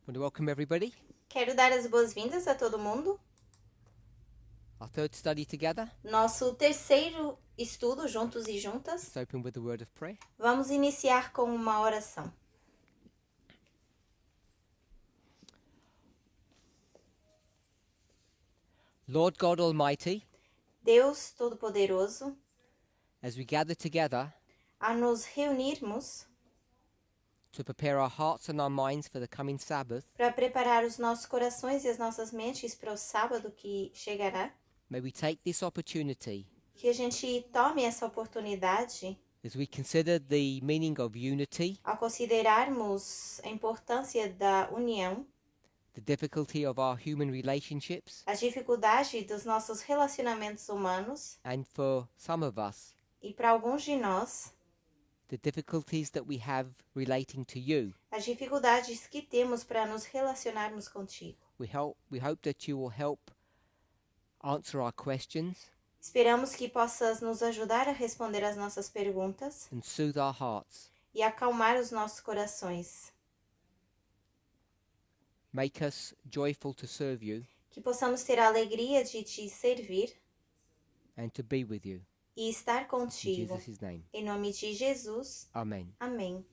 Want to welcome everybody. Quero dar as boas-vindas a todo mundo. Our third study together. Nosso terceiro estudo, juntos e juntas. Let's open with a word of prayer. Vamos iniciar com uma oração. Lord God Almighty, Deus Todo-Poderoso, as we gather together a nos reunirmos to prepare our hearts and our minds for the coming Sabbath, para preparar os nossos corações e as nossas mentes para o sábado que chegará, may we take this opportunity que a gente tome essa oportunidade as we consider the meaning of unity, ao considerarmos a importância da união, the difficulty of our human relationships, as dificuldades dos nossos relacionamentos humanos and for some of us, e para alguns de nós, the difficulties that we have relating to you. as dificuldades que temos para nos relacionarmos contigo. We hope that you will help answer our questions Esperamos que possas nos ajudar a responder às nossas perguntas and soothe our hearts. e acalmar os nossos corações. Make us joyful to serve you Que possamos ter a alegria de te servir and to be with you. e estar In contigo. Jesus' name. Em nome de Jesus. Amen. Amém.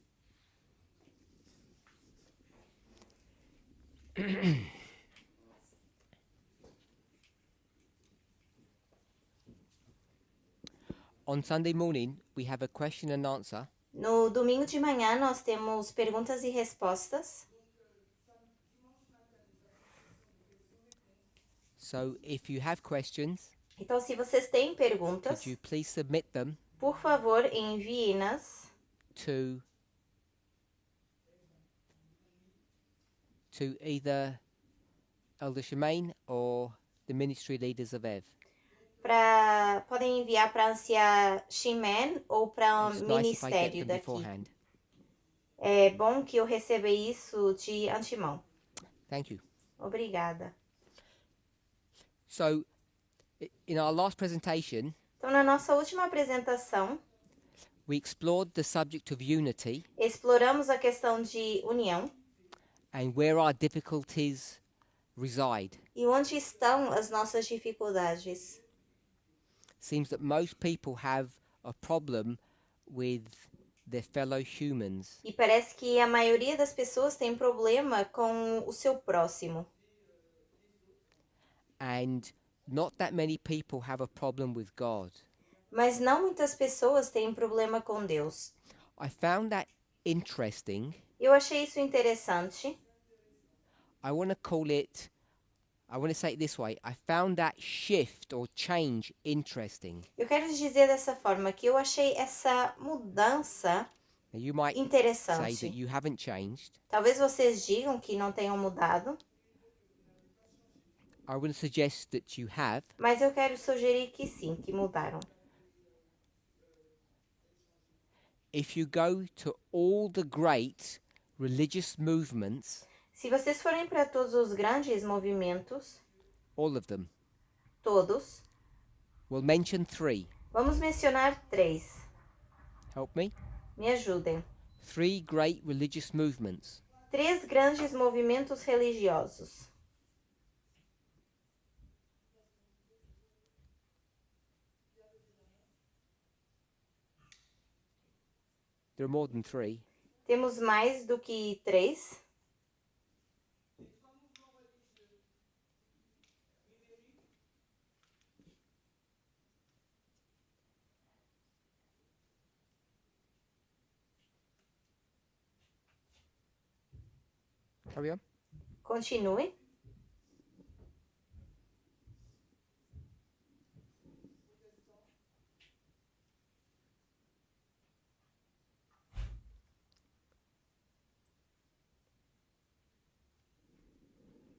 On Sunday morning, we have a question and answer. No domingo de manhã nós temos perguntas e respostas. So if you have questions, Então, se vocês têm perguntas, could you please submit them por favor, envie-nas to either Elder Shemaine or the ministry leaders of EV. podem enviar para a anciã Shimen ou para o It's nice if I get ministério them daqui. beforehand. É bom que eu receba isso de antemão. Thank you. Obrigada. So, in our last presentation, Então, na nossa última apresentação, we explored the subject of unity exploramos a questão de união and where our difficulties reside. e onde estão as nossas dificuldades. Seems that most people have a problem with their fellow humans. E parece que a maioria das pessoas tem problema com o seu próximo. And not that many people have a problem with God. Mas não muitas pessoas têm problema com Deus. I found that interesting. Eu achei isso interessante. I want to say it this way. I found that shift or change interesting. Eu quero dizer dessa forma que eu achei essa mudança Now you might say interessante. that you haven't changed. Talvez vocês digam que não tenham mudado, I want to suggest that you have. mas eu quero sugerir que sim, que mudaram. If you go to all the great religious movements, Se vocês forem para todos os grandes movimentos, all of them, todos, we'll mention 3. vamos mencionar 3. Help me? Me ajudem. 3 great religious movements. 3 grandes movimentos religiosos. There are more than 3. Temos mais do que 3. Carry on. Continue.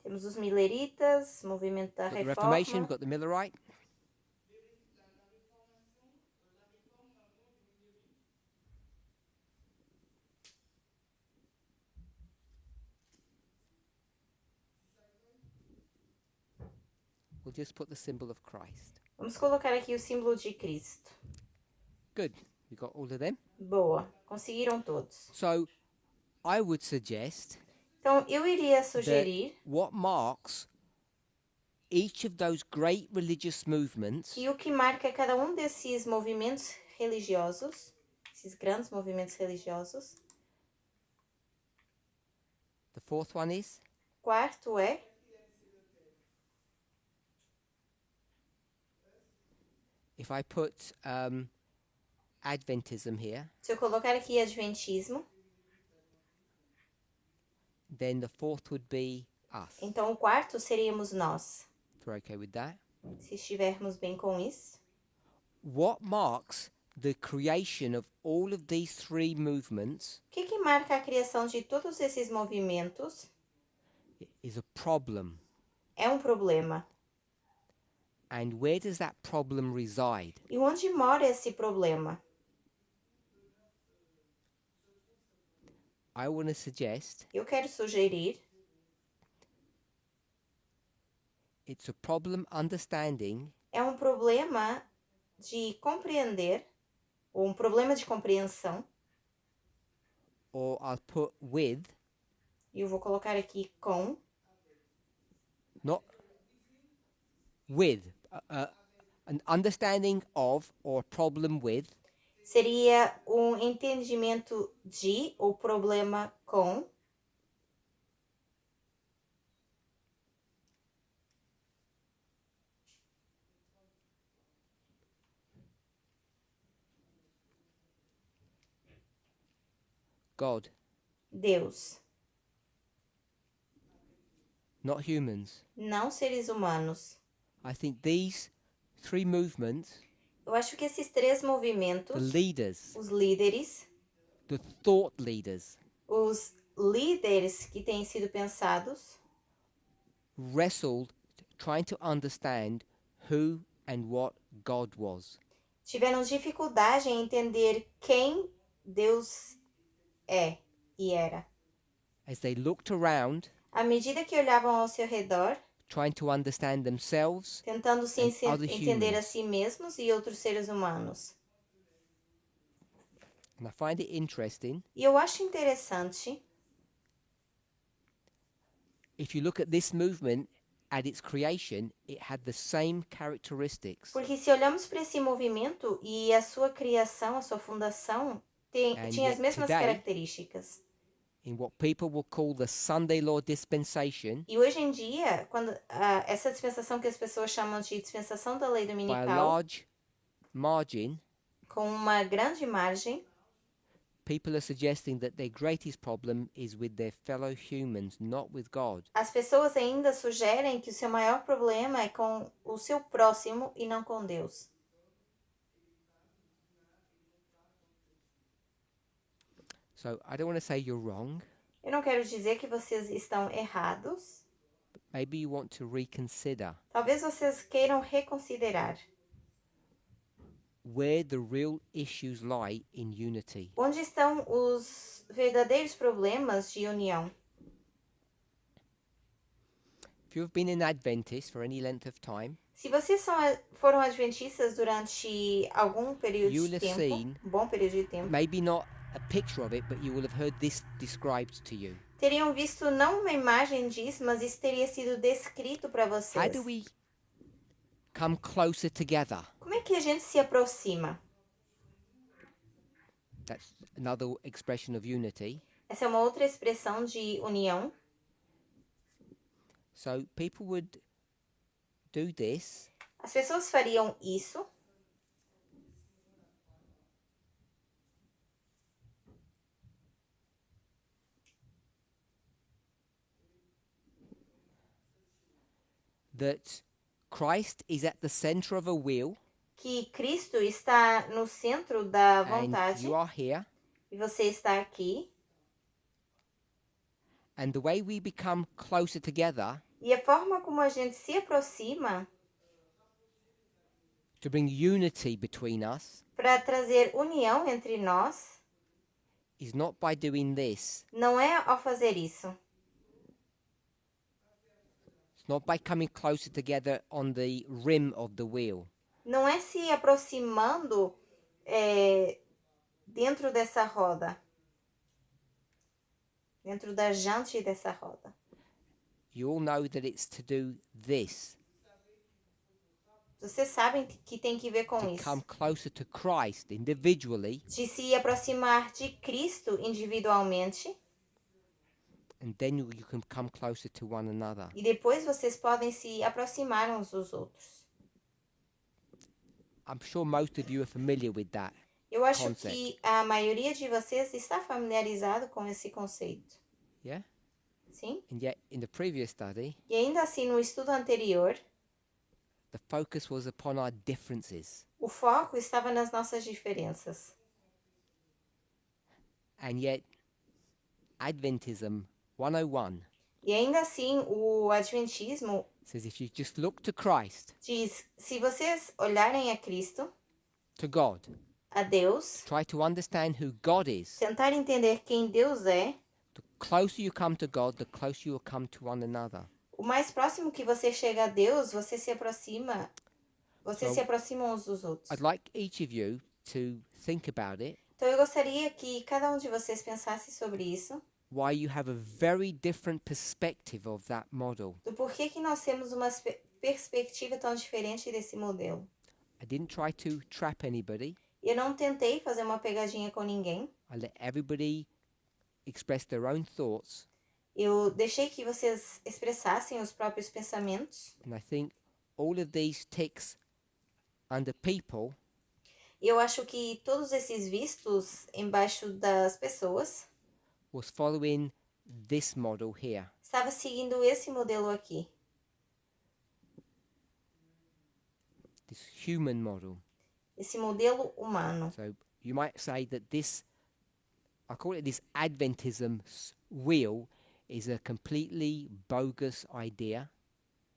Temos os Milleritas, movimento da Got the Reformation, Reforma. we've got the Millerite. We'll just put the symbol of Christ. Vamos colocar aqui o símbolo de Cristo. Good. We got all of them. Boa. Conseguiram todos. So, I would suggest Então, eu iria sugerir what marks each of those great religious movements que o que marca cada um desses movimentos religiosos, esses grandes movimentos religiosos, the fourth one is quarto é if I put Adventism here, se eu colocar aqui adventismo, then the fourth would be us. então o quarto seríamos nós. If you're okay with that. Se estivermos bem com isso. What marks the creation of all of these three movements O que marca a criação de todos esses movimentos? is a problem. É um problema. And where does that problem reside? E onde mora esse problema? I want to suggest Eu quero sugerir it's a problem understanding é um problema de compreender, ou um problema de compreensão, or I'll put with, e eu vou colocar aqui com, not with, an understanding of or problem with seria um entendimento de ou problema com God, Deus, not humans. não seres humanos. I think these three movements, Eu acho que esses três the movimentos, leaders, os líderes, the thought leaders, os líderes que têm sido pensados, wrestled trying to understand who and what God was. tiveram dificuldade em entender quem Deus é e era. As they looked around, À medida que olhavam ao seu redor, trying to understand themselves tentando se and other entender a humans. si mesmos e outros seres humanos. And I find it interesting, E eu acho interessante, if you look at this movement at its creation, it had the same characteristics. porque se olhamos para esse movimento e a sua criação, a sua fundação, tinha as yet mesmas today- características. In what people will call the Sunday Law dispensation, E hoje em dia, quando essa dispensação que as pessoas chamam de dispensação da lei by a dominical, large margin, com uma grande margem, people are suggesting that their greatest problem is with their fellow humans, not with God. as pessoas ainda sugerem que o seu maior problema é com o seu próximo e não com Deus. So I don't want to say you're wrong. Eu não quero dizer que vocês estão errados. Maybe you want to reconsider Talvez vocês queiram reconsiderar where the real issues lie in unity. onde estão os verdadeiros problemas de união. If you've been an Adventist for any length of time, Se vocês foram adventistas durante algum período You de will have tempo, seen- um bom período de tempo, maybe not a picture of it, but you will have heard this described to you. teriam visto não uma imagem disso, mas isso teria sido descrito para How vocês. do we come closer together? Como é que a gente se aproxima? That's another expression of unity. Essa é uma outra expressão de união. So people would do this, As pessoas fariam isso that Christ is at the center of a wheel, que Cristo está no centro da and vontade you are here, e você está aqui. and the way we become closer together E a forma como a gente se aproxima to bring unity between us para trazer união entre nós is not by doing this. não é ao fazer isso. It's not by coming closer together on the rim of the wheel. Não é se aproximando dentro dessa roda. dentro da jante dessa roda. You all know that it's to do this, Vocês sabem que tem que ver com to isso. come closer to Christ individually, De se aproximar de Cristo individualmente. and then you can come closer to one another. E depois vocês podem se aproximar uns dos outros. I'm sure most of you are familiar with that. Eu acho Concept. que a maioria de vocês está familiarizado com esse conceito. Yeah? Sim? And yet, in the previous study, E ainda assim, no estudo anterior, the focus was upon our differences. o foco estava nas nossas diferenças. And yet, Adventism 101 E ainda assim, o Adventismo says if you just look to Christ, diz: se vocês olharem a Cristo, to God, a Deus, try to understand who God is, tentar entender quem Deus é, the closer you come to God, the closer you will come to one another. o mais próximo que você chega a Deus, você se aproxima. Vocês So, se aproximam uns dos outros. I'd like each of you to think about it, Então eu gostaria que cada um de vocês pensasse sobre isso, why you have a very different perspective of that model. do porquê que nós temos uma perspectiva tão diferente desse modelo. I didn't try to trap anybody. Eu não tentei fazer uma pegadinha com ninguém. I let everybody express their own thoughts, Eu deixei que vocês expressassem os próprios pensamentos. and I think all of these ticks under people Eu acho que todos esses vistos embaixo das pessoas was following this model here. estava seguindo esse modelo aqui, This human model. esse modelo humano. So you might say that this, I call it this Adventism wheel, is a completely bogus idea.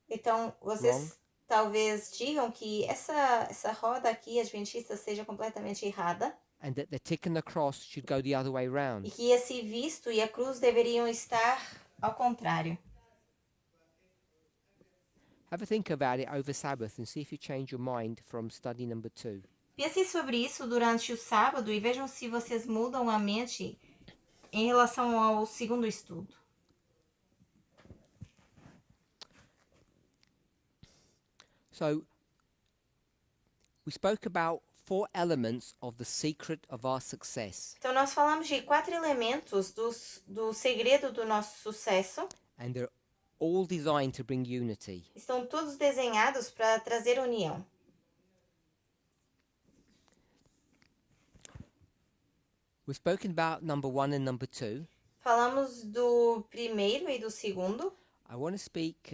Então, vocês Wrong. talvez digam que essa roda aqui adventista seja completamente errada And that the tick and the cross should go the other way e round. que esse visto e a cruz deveriam estar ao contrário. Have a think about it over Sabbath and see if you change your mind from study number 2. Pensem sobre isso durante o sábado e vejam se vocês mudam a mente em relação ao segundo estudo. So we spoke about 4 elements of the secret of our success, Então, nós falamos de 4 elementos do segredo do nosso sucesso. and they're all designed to bring unity. Estão todos desenhados para trazer união. We've spoken about number 1 and number 2. Falamos do primeiro e do segundo. I want to speak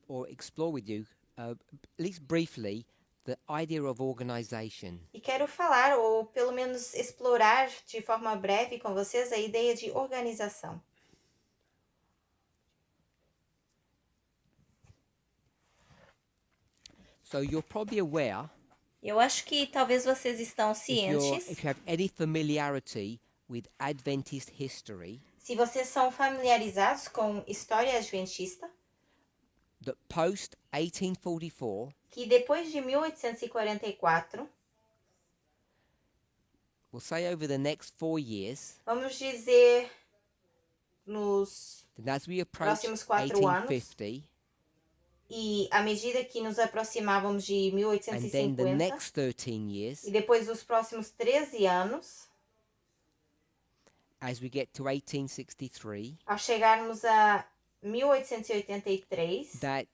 or explore with you, at least briefly, the idea of organization. E quero falar, ou pelo menos explorar de forma breve com vocês, a ideia de organização. So you're probably aware, Eu acho que talvez vocês estão cientes, if you have any familiarity with Adventist history, se vocês são familiarizados com história adventista, that post 1844, que depois de 1844, we'll say over the next 4 years, vamos dizer nos that as we approach próximos 4 1850, e à medida que nos aproximávamos de and then the 1850, next 13 years, e depois dos próximos 13 anos, as we get to 1863, ao chegarmos a 1883, that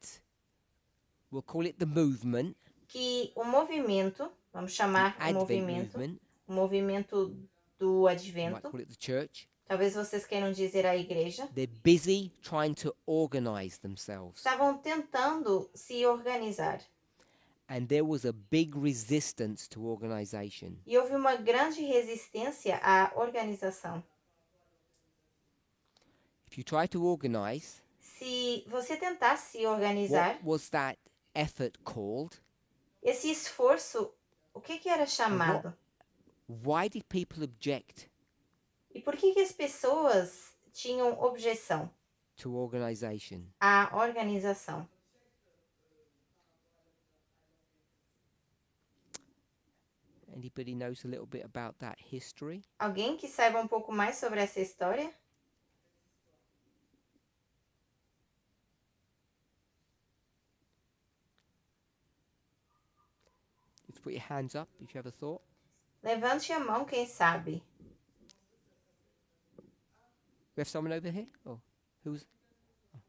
we'll call it the movement, que o movimento, vamos chamar o Advent movimento, movement, o movimento do you might advento, call it the church, talvez vocês queiram dizer a igreja, they're busy trying to organize themselves. estavam tentando se organizar. And there was a big resistance to organization. E houve uma grande resistência à organização. If you try to organize, Se você tentasse se organizar, what was that effort called? esse esforço, o que era chamado? Why did people object E por que as pessoas tinham objeção to organization? à organização? Anybody knows a little bit about that history? Alguém que saiba um pouco mais sobre essa história? wants to put your hands up if you have a thought. Levante a mão, quem sabe. We have someone over here? Oh, who's? Oh.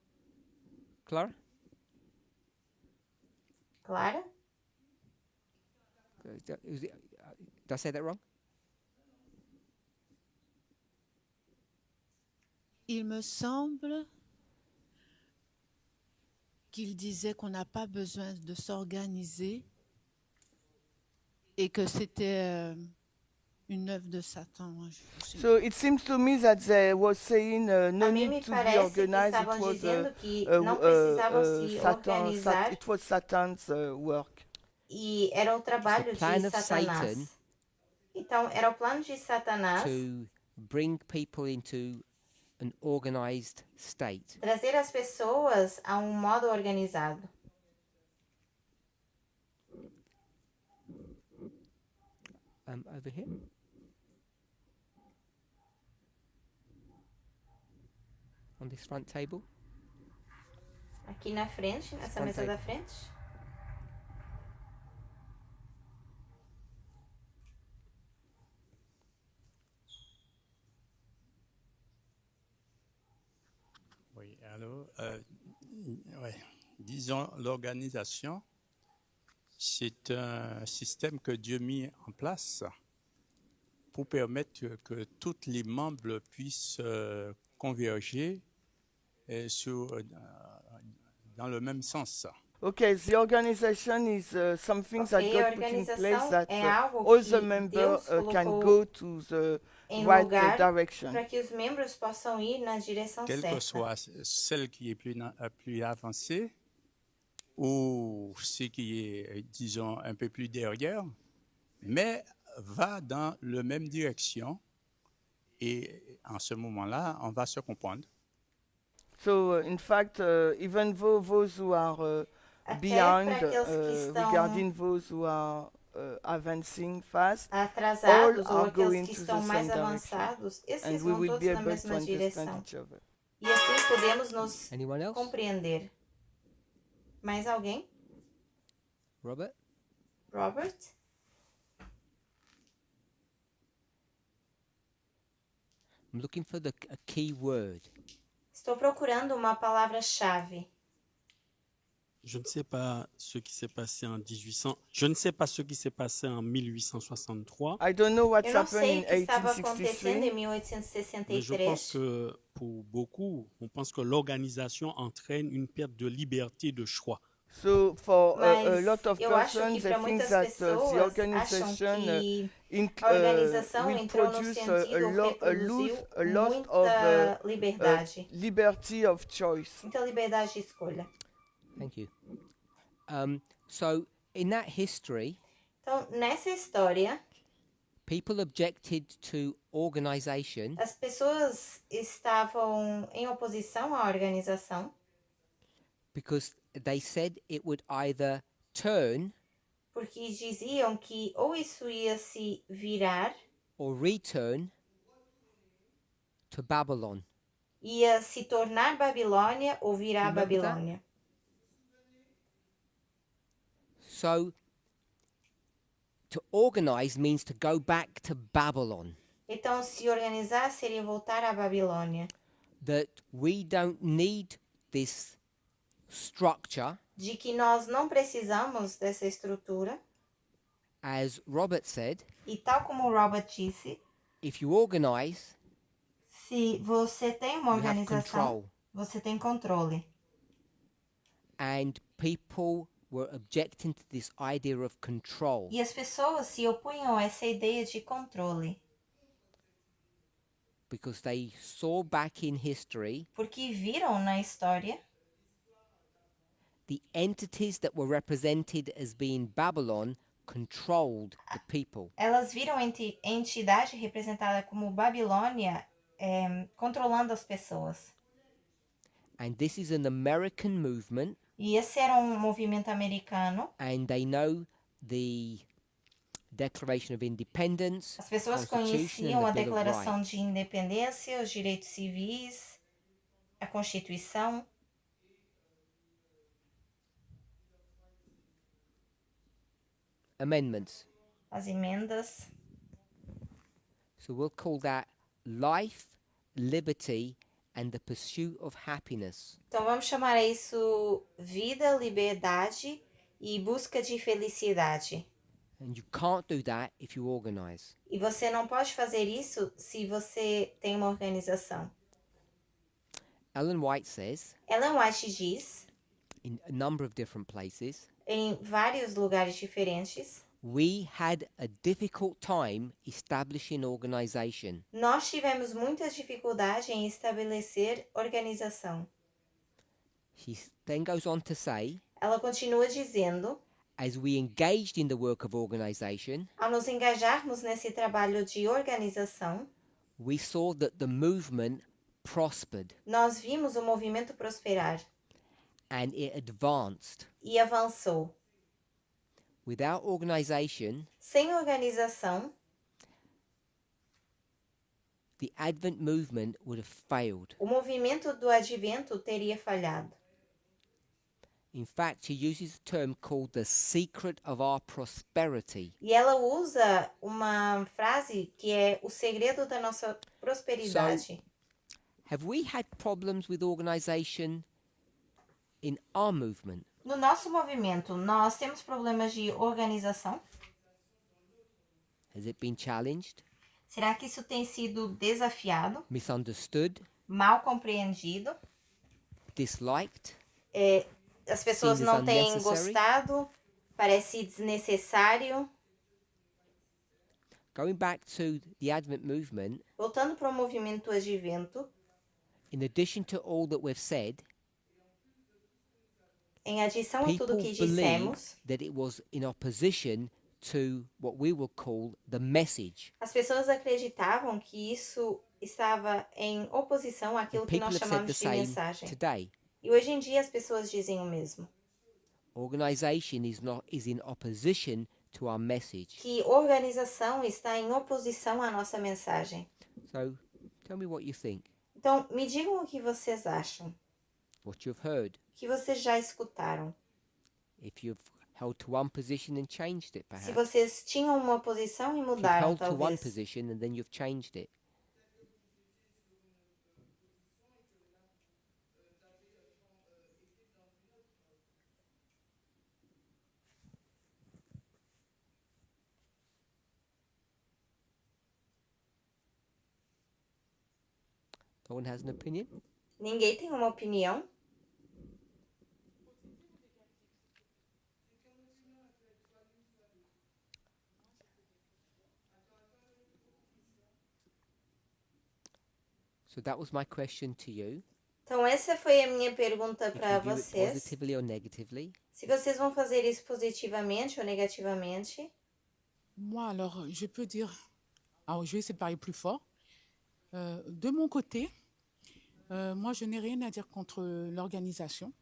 Clara? Clara? Did I say that wrong? Il me semble qu'il disait qu'on n'a pas besoin de s'organiser et que c'était une œuvre de Satan. So it seems to me that they were saying no A mim me need to be parece que organized. It estavam was dizendo que não precisavam se organizar it was Satan's work. e era o trabalho de plan of Satanás. Satan Então, era o plano de Satanás to bring people into an organized state. trazer as pessoas a um modo organizado. Over here. On this front table. Aqui na frente, nessa mesa da frente. Oui, alors, ouais. Disons, l'organisation, c'est un système que Dieu mit en place pour permettre que tous les membres puissent converger dans le même sens. Okay, the organization is something that Ok, God put in place organização that é algo all the que members Deus can colocou go to the em right lugar direction. para que os membros possam ir na direção Quelle que certa. soit celle qui est plus avancée ou ce qui est, disons, un peu plus derrière, mais va dans la même direction et en ce moment-là, on va se comprendre. So in fact, even though those who are Até behind para aqueles que estão regarding those who are avancing fast, atrasados all ou are going aqueles que to estão the mais same direction. avançados, and esses we vão will todos be na able to mesma understand direção. each other. E assim podemos nos Anyone else? compreender. Mais alguém? Robert? Robert? I'm looking for a key word. Estou procurando uma palavra-chave. Je ne sais pas ce qui s'est passé en 1800. Je ne sais pas ce qui s'est passé en 1863. I don't know what's Eu não happened sei in o que estava acontecendo em 1863. Mais je pense 1863. que pour beaucoup, on pense que l'organisation entraîne une perte de liberté de choix. So for a Mas lot of eu acho persons, que they para think muitas that the pessoas acham organization que a organização will entrou no produce sentido a reproduziu loss of muita liberdade, liberty of choice. muita liberdade de escolha. Thank you. So in that history, Então, nessa história, people objected to organization as pessoas estavam em oposição à organização because they said it would either turn porque diziam que ou isso ia se virar, or return to Babylon. ia se tornar Babilônia ou virar Remember that? Babilônia. So to organize means to go back to Babylon. Então, se organizar seria voltar à Babilônia. That we don't need this structure, De que nós não precisamos dessa estrutura. as Robert said. E tal como o Robert disse, If you organize, se você tem uma you have organização, control. você tem controle. And people were objecting to this idea of control E as pessoas se opunham a essa ideia de controle, because they saw back in history porque viram na história the entities that were represented as being Babylon controlled the people. elas viram a entidade representada como Babilônia controlando as pessoas. And this is an American movement, E esse era um movimento americano. and they know the Declaration of Independence, As pessoas Constitution, conheciam and a the Bill of Declaração Rights. de Independência, os direitos civis, a Constituição. amendments. as emendas. So we'll call that life, liberty, and the pursuit of happiness. Então vamos chamar isso vida, liberdade e busca de felicidade. And you can't do that if you organize. E você não pode fazer isso se você tem uma organização. Ellen White says, Ellen White diz, in a number of different places, em vários lugares diferentes, we had a difficult time establishing organization. nós tivemos muita dificuldade em estabelecer organização. She then goes on to say, Ela continua dizendo, as we engaged in the work of organization, ao nos engajarmos nesse trabalho de organização, we saw that the movement prospered nós vimos o movimento prosperar and it advanced. e avançou. Without organization, Sem organização, the Advent movement would have failed. o movimento do advento teria falhado. In fact, she uses a term called the secret of our prosperity. E ela usa uma frase que é o segredo da nossa prosperidade. Have we had problems with organization in our movement? No nosso movimento, nós temos problemas de organização? Has it been challenged, Será que isso tem sido desafiado, misunderstood, mal compreendido? disliked? As pessoas Seen as não têm unnecessary? gostado? Parece desnecessário? Going back to the Advent movement, Voltando para o movimento advento, in addition to all that we've said, em adição a tudo people que believe dissemos, that it was in opposition to what we will call the message. as pessoas acreditavam que isso estava em oposição àquilo que People nós have said the chamamos de same mensagem. today. E hoje em dia as pessoas dizem o mesmo. Organization is in opposition to our message. Que organização está em oposição à nossa mensagem. So, tell me what you think, Então, me digam o que vocês acham. what you've heard. O que vocês já escutaram. If you've held to one position and changed it, Se perhaps. vocês tinham uma posição e If you've mudaram, held to one talvez. position and then you've changed it. No one has an opinion? Ninguém tem uma opinião? So that was my question to you. Então, essa foi a minha pergunta You para can view it vocês. positively or negatively. Se vocês vão fazer isso positivamente ou negativamente. Moi, alors, je peux dire, alors je vais essayer de parler plus fort. De mon côté, moi, je n'ai rien à dire contre l'organisation.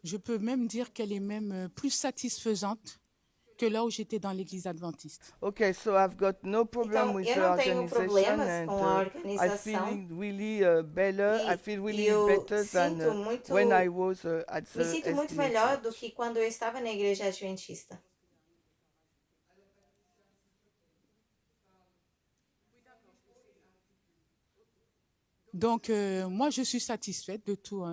Je peux même dire qu'elle est même plus satisfaisante que là où j'étais dans l'église adventiste. Okay, so I've got no problem Então, with eu the não tenho organization, problemas and com a I feel organização. really better. I feel really eu better than sinto muito, when I was at the me sinto muito SDA melhor church. do que quando eu estava na igreja adventista. Donc, moi, je suis satisfaite de tout,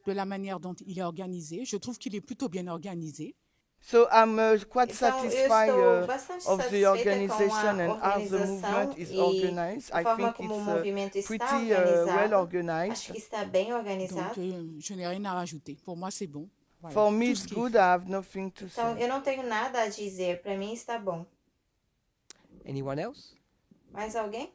de la manière dont il est organisé. Je trouve qu'il est plutôt bien organisé. So I'm quite Então, eu satisfied estou bastante of the satisfeita com organization a and how the organização movement is e organized. a I forma think como o it's movimento está pretty well organizado. Acho organized. que está bem Donc, organizado. je n'ai rien à rajouter. Pour moi, c'est bon. Voilà. For me, Tout it's ce qui est good. I have nothing to Então, say. eu não tenho nada a dizer. Para mim está bom. Anyone else? Mais alguém?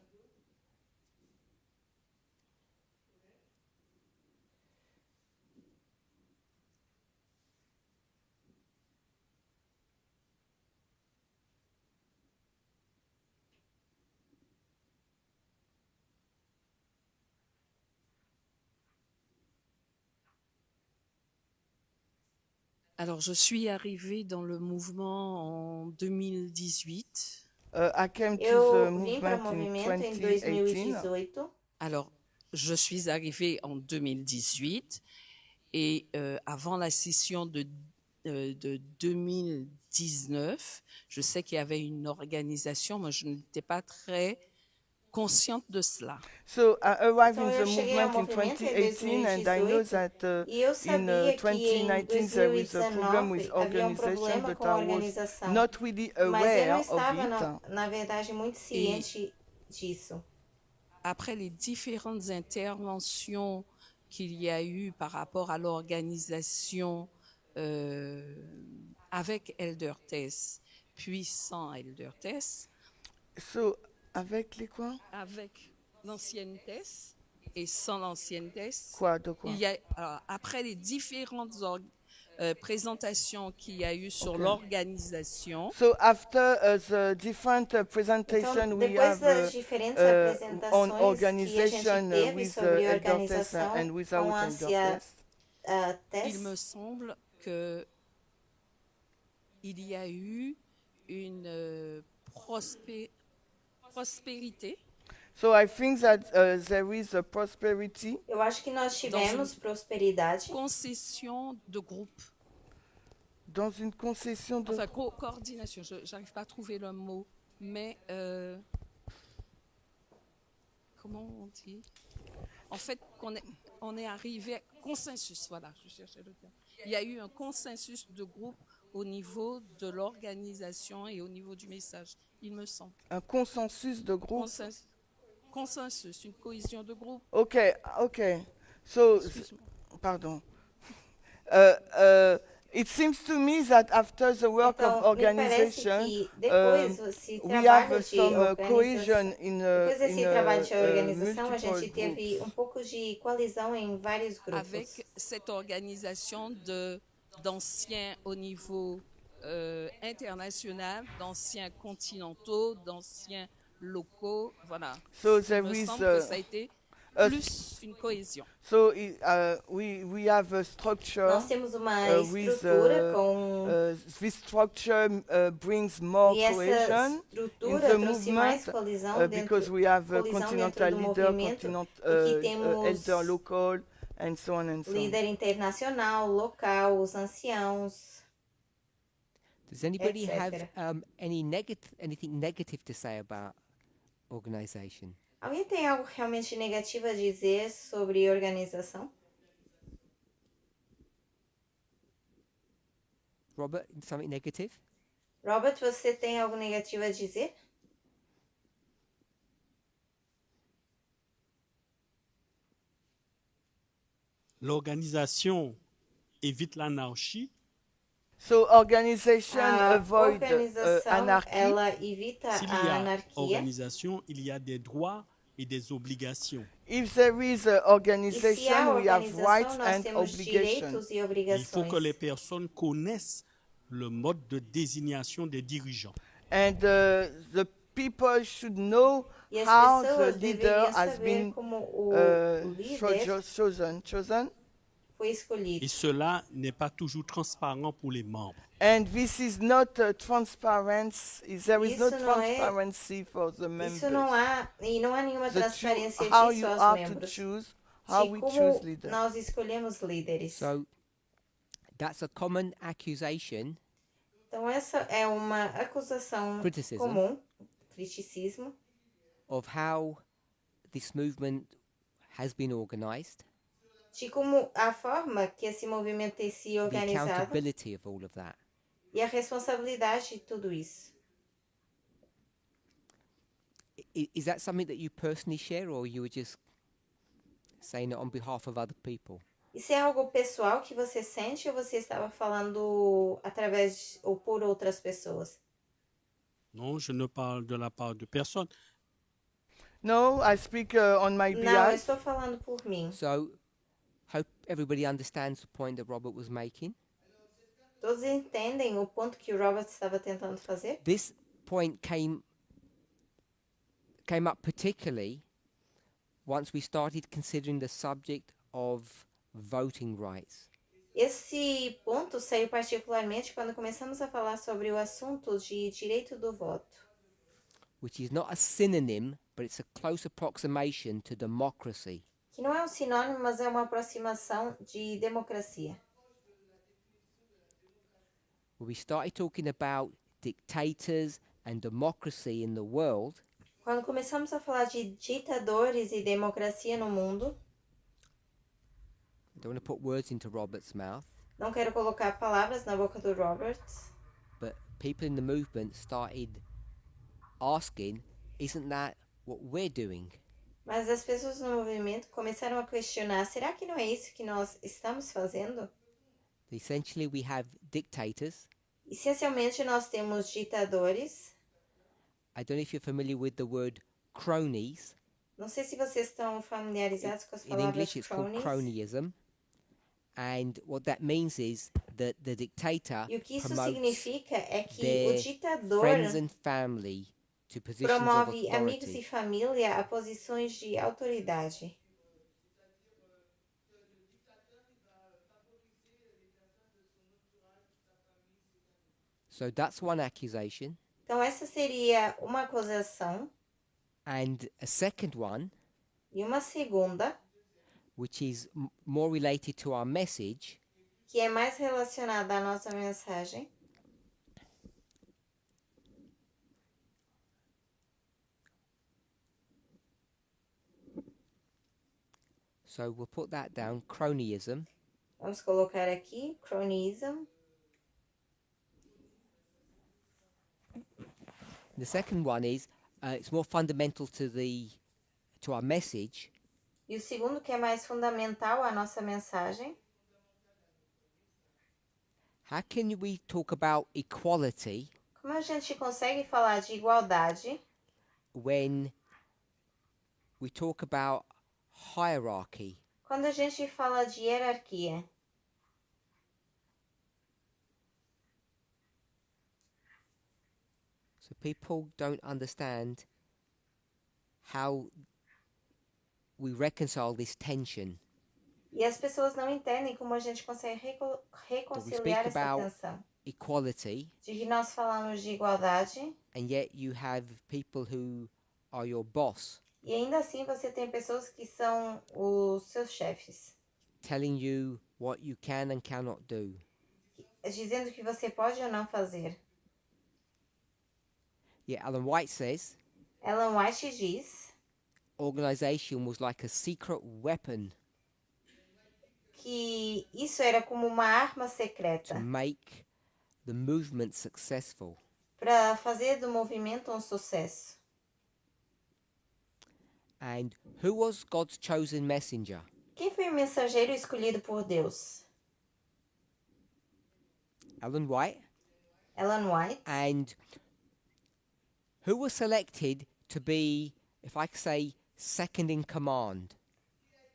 Alors, je suis arrivée dans le mouvement en 2018. I came to the Eu vim para o movement in movimento em 2018. 2018. Alors, je suis arrivée en 2018 et avant la session de de 2019. Je sais qu'il y avait une organisation, moi je n'étais pas très consciente de cela. So I arrived Então in the eu cheguei ao movement in movimento em 2018, and I know 2018 that e eu in sabia que em 2019 there is a problem with 2019 havia um organization, problema but com a I was organização, not really mas eu aware não of estava, it. na verdade, muito ciente disso. Après les différentes interventions qu'il y a eu par rapport à l'organisation avec Elder Tess, puis sans Elder Tess, So, avec les quoi? avec l'ancienne Tess et sans l'ancienne Tess, Quoi, de quoi? il y a, alors, après les différentes présentations qu'il y a eu sur Ok. l'organisation, So after the different Então, presentation we depois have das diferentes on apresentações que a gente organization teve with sobre Elder Tess organização and without com a Elder anciã Tess. il me Tess, semble que il y a eu une prospérité So I think that there is a prosperity eu acho que nós tivemos prosperidade, concession de groupe, dans une concession de... enfin coordination, je n'arrive pas à trouver le mot, mais comment on dit? En fait, on est arrivé à consensus, voilà, je cherchais le terme. Il y a eu un consensus de groupe au niveau de l'organisation et au niveau du message, il me semble. Un consensus de groupe. Consensus, une cohésion de groupe. Okay. So, Excuse-moi. pardon. It seems to me that after the work então of me parece organization, que depois desse we trabalho have de some organização, cohesion in depois desse trabalho de organização, a multiple gente teve groups. pouco de coalizão em vários grupos. Avec cette organisation d'anciens au niveau international, d'anciens continentaux, d'anciens locaux, voilà. So Il there me is semble que ça a été plus une cohésion. so we have a structure. Nós temos uma with estrutura com this structure brings more e essa cohesion in estrutura the trouxe mais movement colisão because dentro, we have a colisão continental dentro do leader, movimento, porque temos elder local, and so on and so on. líder internacional, local, os anciãos. Does anybody etc. have anything negative to say about organization? Alguém tem algo realmente negativo a dizer sobre organização? Robert, something negative? Robert, você tem algo negativo a dizer? L'organisation évite l'anarchie. So organization A avoid organização, anarchy. ela evita S'il y a a anarquia. organisation, il y a des droits et des obligations. If there is a E se há organization, we have rights organização, nós and temos obligations. direitos e Il faut obrigações. que les personnes connaissent le mode de désignation des dirigeants. And the people should know E as how the pessoas leader deveriam has saber been como o líder chosen. foi escolhido. Et cela n'est pas toujours transparent pour les membres. And this is not transparency. There is no Isso não é- transparency for the members. Isso não há nenhuma The transparência how disso you aos are to membros. choose, how De we como choose leaders. nós escolhemos líderes. So that's a common accusation Então essa é uma acusação Criticism. comum, criticismo, of how this movement has been organized, de como a forma que esse movimento tem se the organizado accountability of all of that. e a responsabilidade de tudo isso. Is that something that you personally share, or you were just saying it on behalf of other people? Isso é algo pessoal que você sente ou você estava falando através ou por outras pessoas? Non, je ne parle de la part de personne. No, I speak on my Não, eu behalf. estou falando por mim. So, hope everybody understands the point that Robert was making. Todos entendem o ponto que o Robert estava tentando fazer? This point came up particularly once we started considering the subject of voting rights. Esse ponto saiu particularmente quando começamos a falar sobre o assunto de direito do voto, Which is not a synonym, but it's a close approximation to democracy. que não é um sinônimo, mas é uma aproximação de democracia. we started talking about dictators and democracy in the world, Quando começamos a falar de ditadores e democracia no mundo, I don't want to put words into Robert's mouth, não quero colocar palavras na boca do Robert, but people in the movement started asking, isn't that what we're doing? mas as pessoas no movimento começaram a questionar: será que não é isso que nós estamos fazendo? Essentially, we have dictators. Essencialmente, nós temos ditadores. I don't know if you're familiar with the word cronies. Não sei se vocês estão familiarizados com as In palavras English, it's called cronies. cronyism. And what that means is that the dictator E o que isso promotes significa é que o their ditador friends and family to positions of promove amigos e authority. família a posições de autoridade. So that's one accusation. Então, essa seria uma acusação. And a second one, E uma segunda, which is more related to our message, que é mais relacionada à nossa mensagem. so we'll put that down, cronyism. Vamos colocar aqui, cronism. The second one is, it's more fundamental to our message, E o segundo, que é mais fundamental à nossa mensagem. how can we talk about equality Como a gente consegue falar de igualdade when we talk about hierarchy? quando a gente fala de hierarquia? So people don't understand how we reconcile this tension. E as pessoas não entendem como a gente consegue reconciliar essa about- tensão. Equality, De que nós falamos de igualdade and yet you have people who are your boss e ainda assim você tem pessoas que são os seus chefes, telling you what you can and cannot do. dizendo que você pode ou não fazer. Yeah, Ellen White says Ellen White diz organization was like a secret weapon que isso era como uma arma to secreta make the movement successful. para fazer do movimento um sucesso. And who was God's chosen messenger? Quem foi o mensageiro escolhido por Deus? Ellen White. Ellen White. And who was selected to be, if I could say, second in command?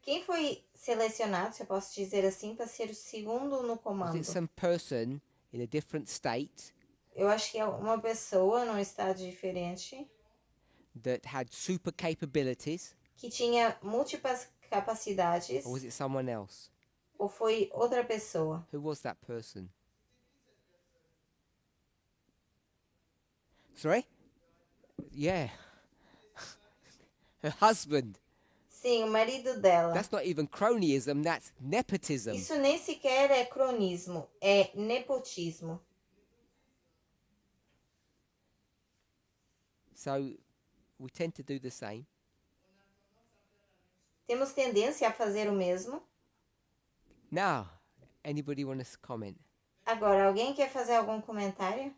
Quem foi selecionado, se eu posso dizer assim, para ser o segundo no Was comando? it some person in a different state Eu acho que é uma pessoa num estado diferente that had super capabilities, que tinha múltiplas capacidades, or was it someone else? ou foi outra pessoa? Who was that person? Sorry? Yeah. Her husband. Sim, o marido dela. That's not even cronyism, that's nepotism. Isso nem sequer é cronismo, é nepotismo. So we tend to do the same. Temos tendência a fazer o mesmo. Now, anybody want to comment? Agora, alguém quer fazer algum comentário?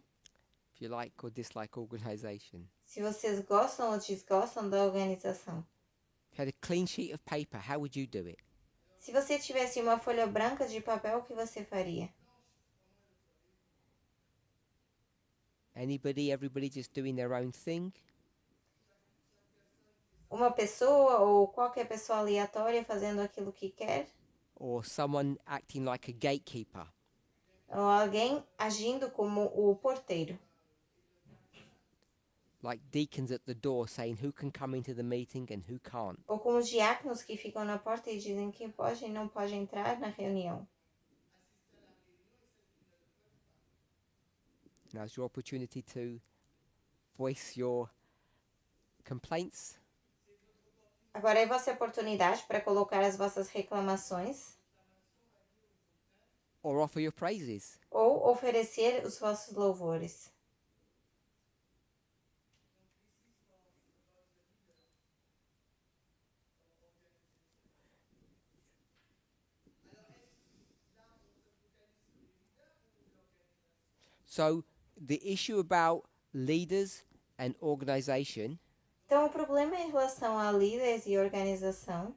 If you like or dislike organization. Se vocês gostam ou desgostam da organização. If you had a clean sheet of paper, how would you do it? Se você tivesse uma folha branca de papel, o que você faria? Anybody, everybody just doing their own thing? Uma pessoa ou qualquer pessoa aleatória fazendo aquilo que quer? Or someone acting like a gatekeeper? Ou alguém agindo como o porteiro? Like deacons at the door saying who can come into the meeting and who can't? Ou como os diáconos que ficam na porta e dizem quem pode e não pode entrar na reunião? Now's your opportunity to voice your complaints. Agora é a vossa oportunidade para colocar as vossas reclamações. or offer your praises. ou oferecer os vossos louvores. So the issue about leaders and organization Então, o problema em relação a líderes e organização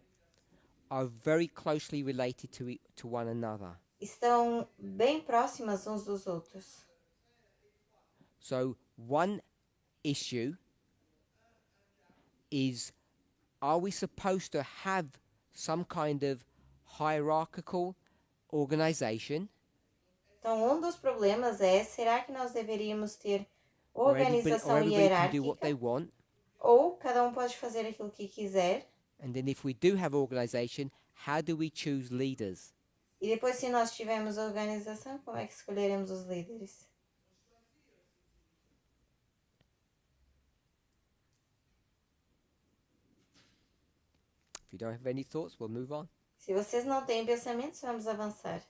are very closely related to one another. estão bem próximas uns dos outros. So one issue is, are we supposed to have some kind of hierarchical organization Então, um dos problemas é, será que nós deveríamos ter where organização everybody can do what hierárquica? they want? Ou cada um pode fazer aquilo que quiser? And then if we do have organization, how do we choose leaders? E depois, se nós tivermos organização, como é que escolheremos os líderes? If you don't have any thoughts, we'll move on. Se vocês não têm pensamentos, vamos avançar.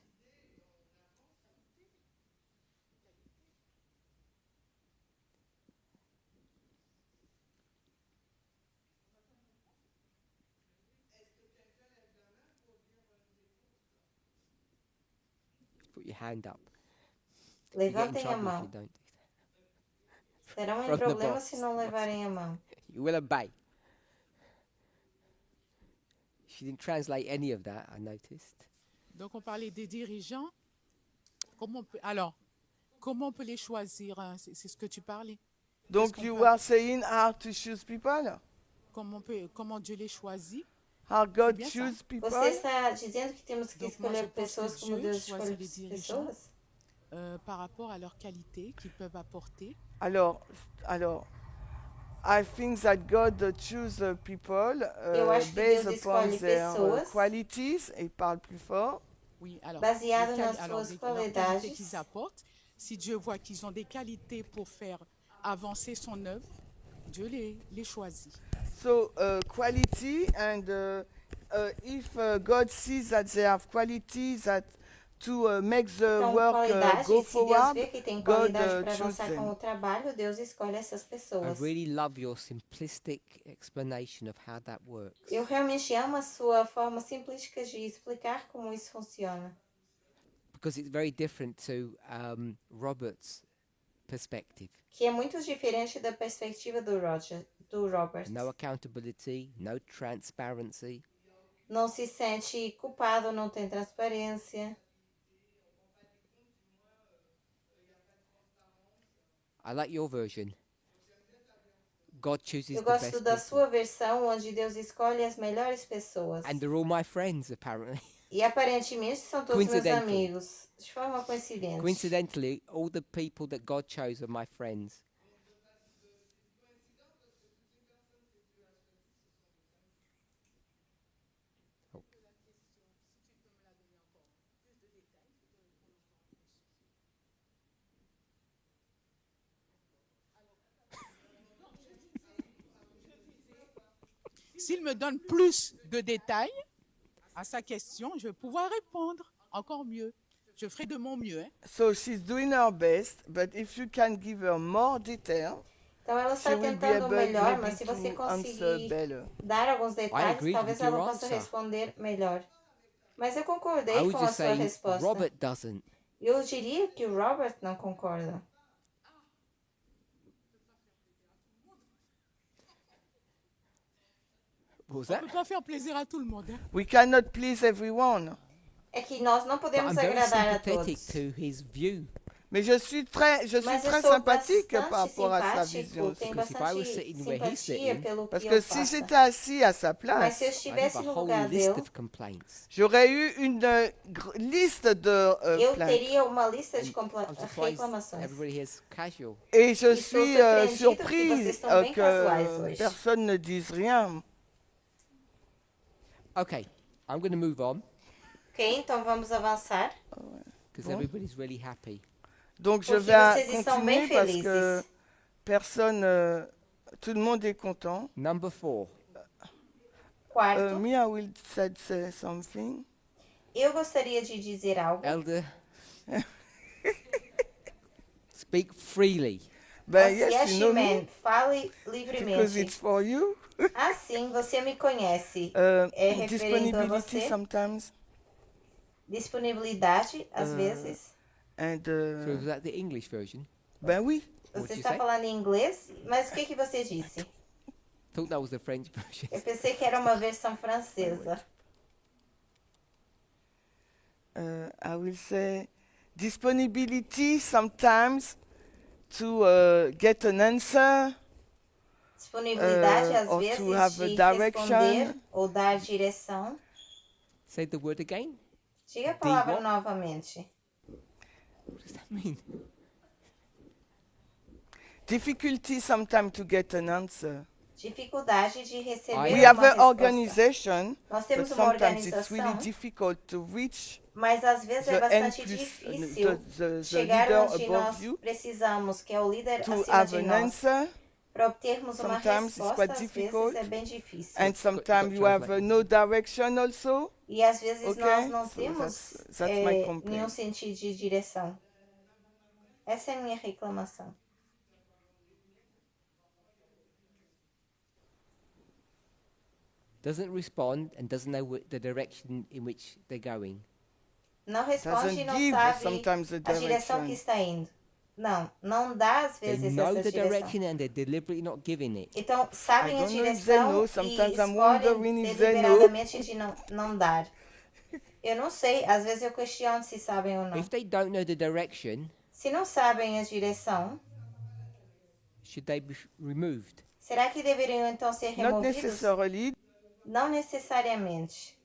Put your hand up. You get in Levantem a trouble if mão. you don't do Serão em From the problema box. se não levarem a mão. that. You will obey. She didn't translate any of that, I noticed. Donc, on parlait des dirigeants. Comment on peut les choisir, hein? C'est ce que tu parlais. Donc qu'on you peut- are saying how to choose people? Comment Dieu les choisit. How God bien ça. choose people? Você está dizendo que temos que Donc, moi, je escolher pense pessoas que como Dieu Deus choisit escolhe les dirigeants. pessoas? Par rapport à leurs qualités qu'ils peuvent apporter. Alors, I think that God choose people Eu acho que based Deus upon escolhe their pessoas. qualities. Il parle plus fort. Oui, alors, Baseado les nas quali- alors, suas les- leurs qualités qualidades. qu'ils apportent. Si Dieu voit qu'ils ont des qualités pour faire avancer son œuvre, Dieu les choisit. So quality, and if God sees that they have qualities that to make the Então, work qualidade, go se Deus forward, vê que tem God qualidade para choose avançar com o them. trabalho, Deus escolhe essas I pessoas. really love your simplistic explanation of how that works. Eu realmente amo a sua forma simplística de explicar como isso funciona. Because it's very different to Robert's perspective. Que é muito diferente da perspectiva do Robert. No accountability, no transparency. Não se sente culpado, não tem transparência. I like your version. God chooses Eu the best gosto da people. sua versão, onde Deus escolhe as melhores pessoas. And they're all my friends, apparently. E aparentemente são todos meus Coincidentally. amigos. De forma coincidente. Coincidentally, all the people that God chose are my friends. S'il me donne plus de détails à sa question, je vais pouvoir répondre encore mieux. Je ferai de mon mieux. Hein. So she's doing her best, but if you can give her more detail, Então ela she está will be tentando o able melhor, maybe mas se você to answer conseguir better. dar alguns detalhes, agreed talvez with your ela possa answer. responder melhor. Mas eu I concordei would com a just sua say resposta. Robert doesn't. Eu diria que o Robert não concorda. What was On ne that? peut pas faire plaisir à tout le monde. Hein. We cannot please everyone. É que nós não But podemos I'm very agradar a sympathetic todos. to his view. Mais je suis très Mas eu sou sympathique bastante par rapport à sa simpático, vision. tenho Because if I was bastante sitting where he's simpatia sitting, pelo Parce que que eu si faço. j'étais assis à sa Mas place, se eu I have estivesse a no whole lugar list dele, of complaints. j'aurais eu une liste de eu plaintes. teria uma lista de I'm surprised reclamações. everybody is casual. Et je Estou suis surpreendida que surprise vocês estão bem casuais que hoje. personne ne dise rien. Okay, I'm going to move on Ok, então vamos avançar. because Bon. everybody's really happy. Donc je Porque vais vocês estão bem continuer parce que felizes. personne, tout le monde est content. Number 4. Quarto, Mia will say something. eu gostaria de dizer algo. Elder Speak freely. Ben, yes, you know Man, me, fale because livremente. it's for you. Assim, você me conhece. É referendo a Disponibility você. sometimes. Disponibilidade, às vezes. And, So is that the English version? ben oui. What Você did you está say? falando em inglês, mas o que, que você disse? Thought that was the French version. Eu pensei que era uma versão francesa. I will say disponibility sometimes to get an answer. Disponibilidade, às or vezes, to have a de direction. responder ou dar direção. Say the word again. Diga a palavra what? novamente. What does that mean? Difficulty sometimes to get an answer. Dificuldade de receber We have uma an resposta. organization, Nós but temos uma sometimes it's really organização, difficult to reach mas às vezes é the end bastante plus difícil the chegar leader onde above nós you precisamos, que é o líder to acima have de an nós. answer. Para obtermos uma Sometimes it's resposta, quite às difficult. vezes é bem difícil. And sometimes you have no direction also. E às vezes Okay, nós não so temos that's my complaint. nenhum sentido de direção. Essa é a minha reclamação. Doesn't respond and doesn't know the direction in which they're going. Não responde e Doesn't não give sabe sometimes a the direção que direction. está indo. Não dá às They vezes know essa the direção. direction and they're deliberately not giving it. Então, sabem I a don't know if they direção know. e Sometimes I'm escolhem wondering if they know. deliberadamente de não dar. Eu não sei, às vezes eu questiono se sabem ou não. If they don't know the direction, Se não sabem a direção, should they be removed? será que deveriam então ser Not removidos? necessarily. Não necessariamente.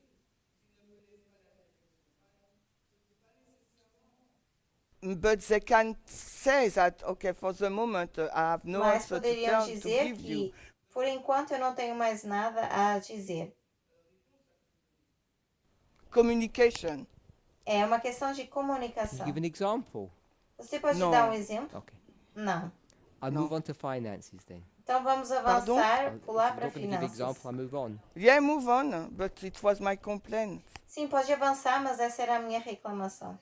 But they can say that, okay, for the moment I have no Mas answer poderiam to dizer give you. que, por enquanto, eu não tenho mais nada a dizer. Communication. É uma questão de Can you comunicação. give an example? Você pode Não. dar um exemplo? Okay. Não. I No. move on to finances then. Então vamos Pardon? avançar, If pular you're para not going to give finanças. example, I move on. Yeah, move on. But it was my complaint. Sim, pode avançar, mas essa era a minha reclamação.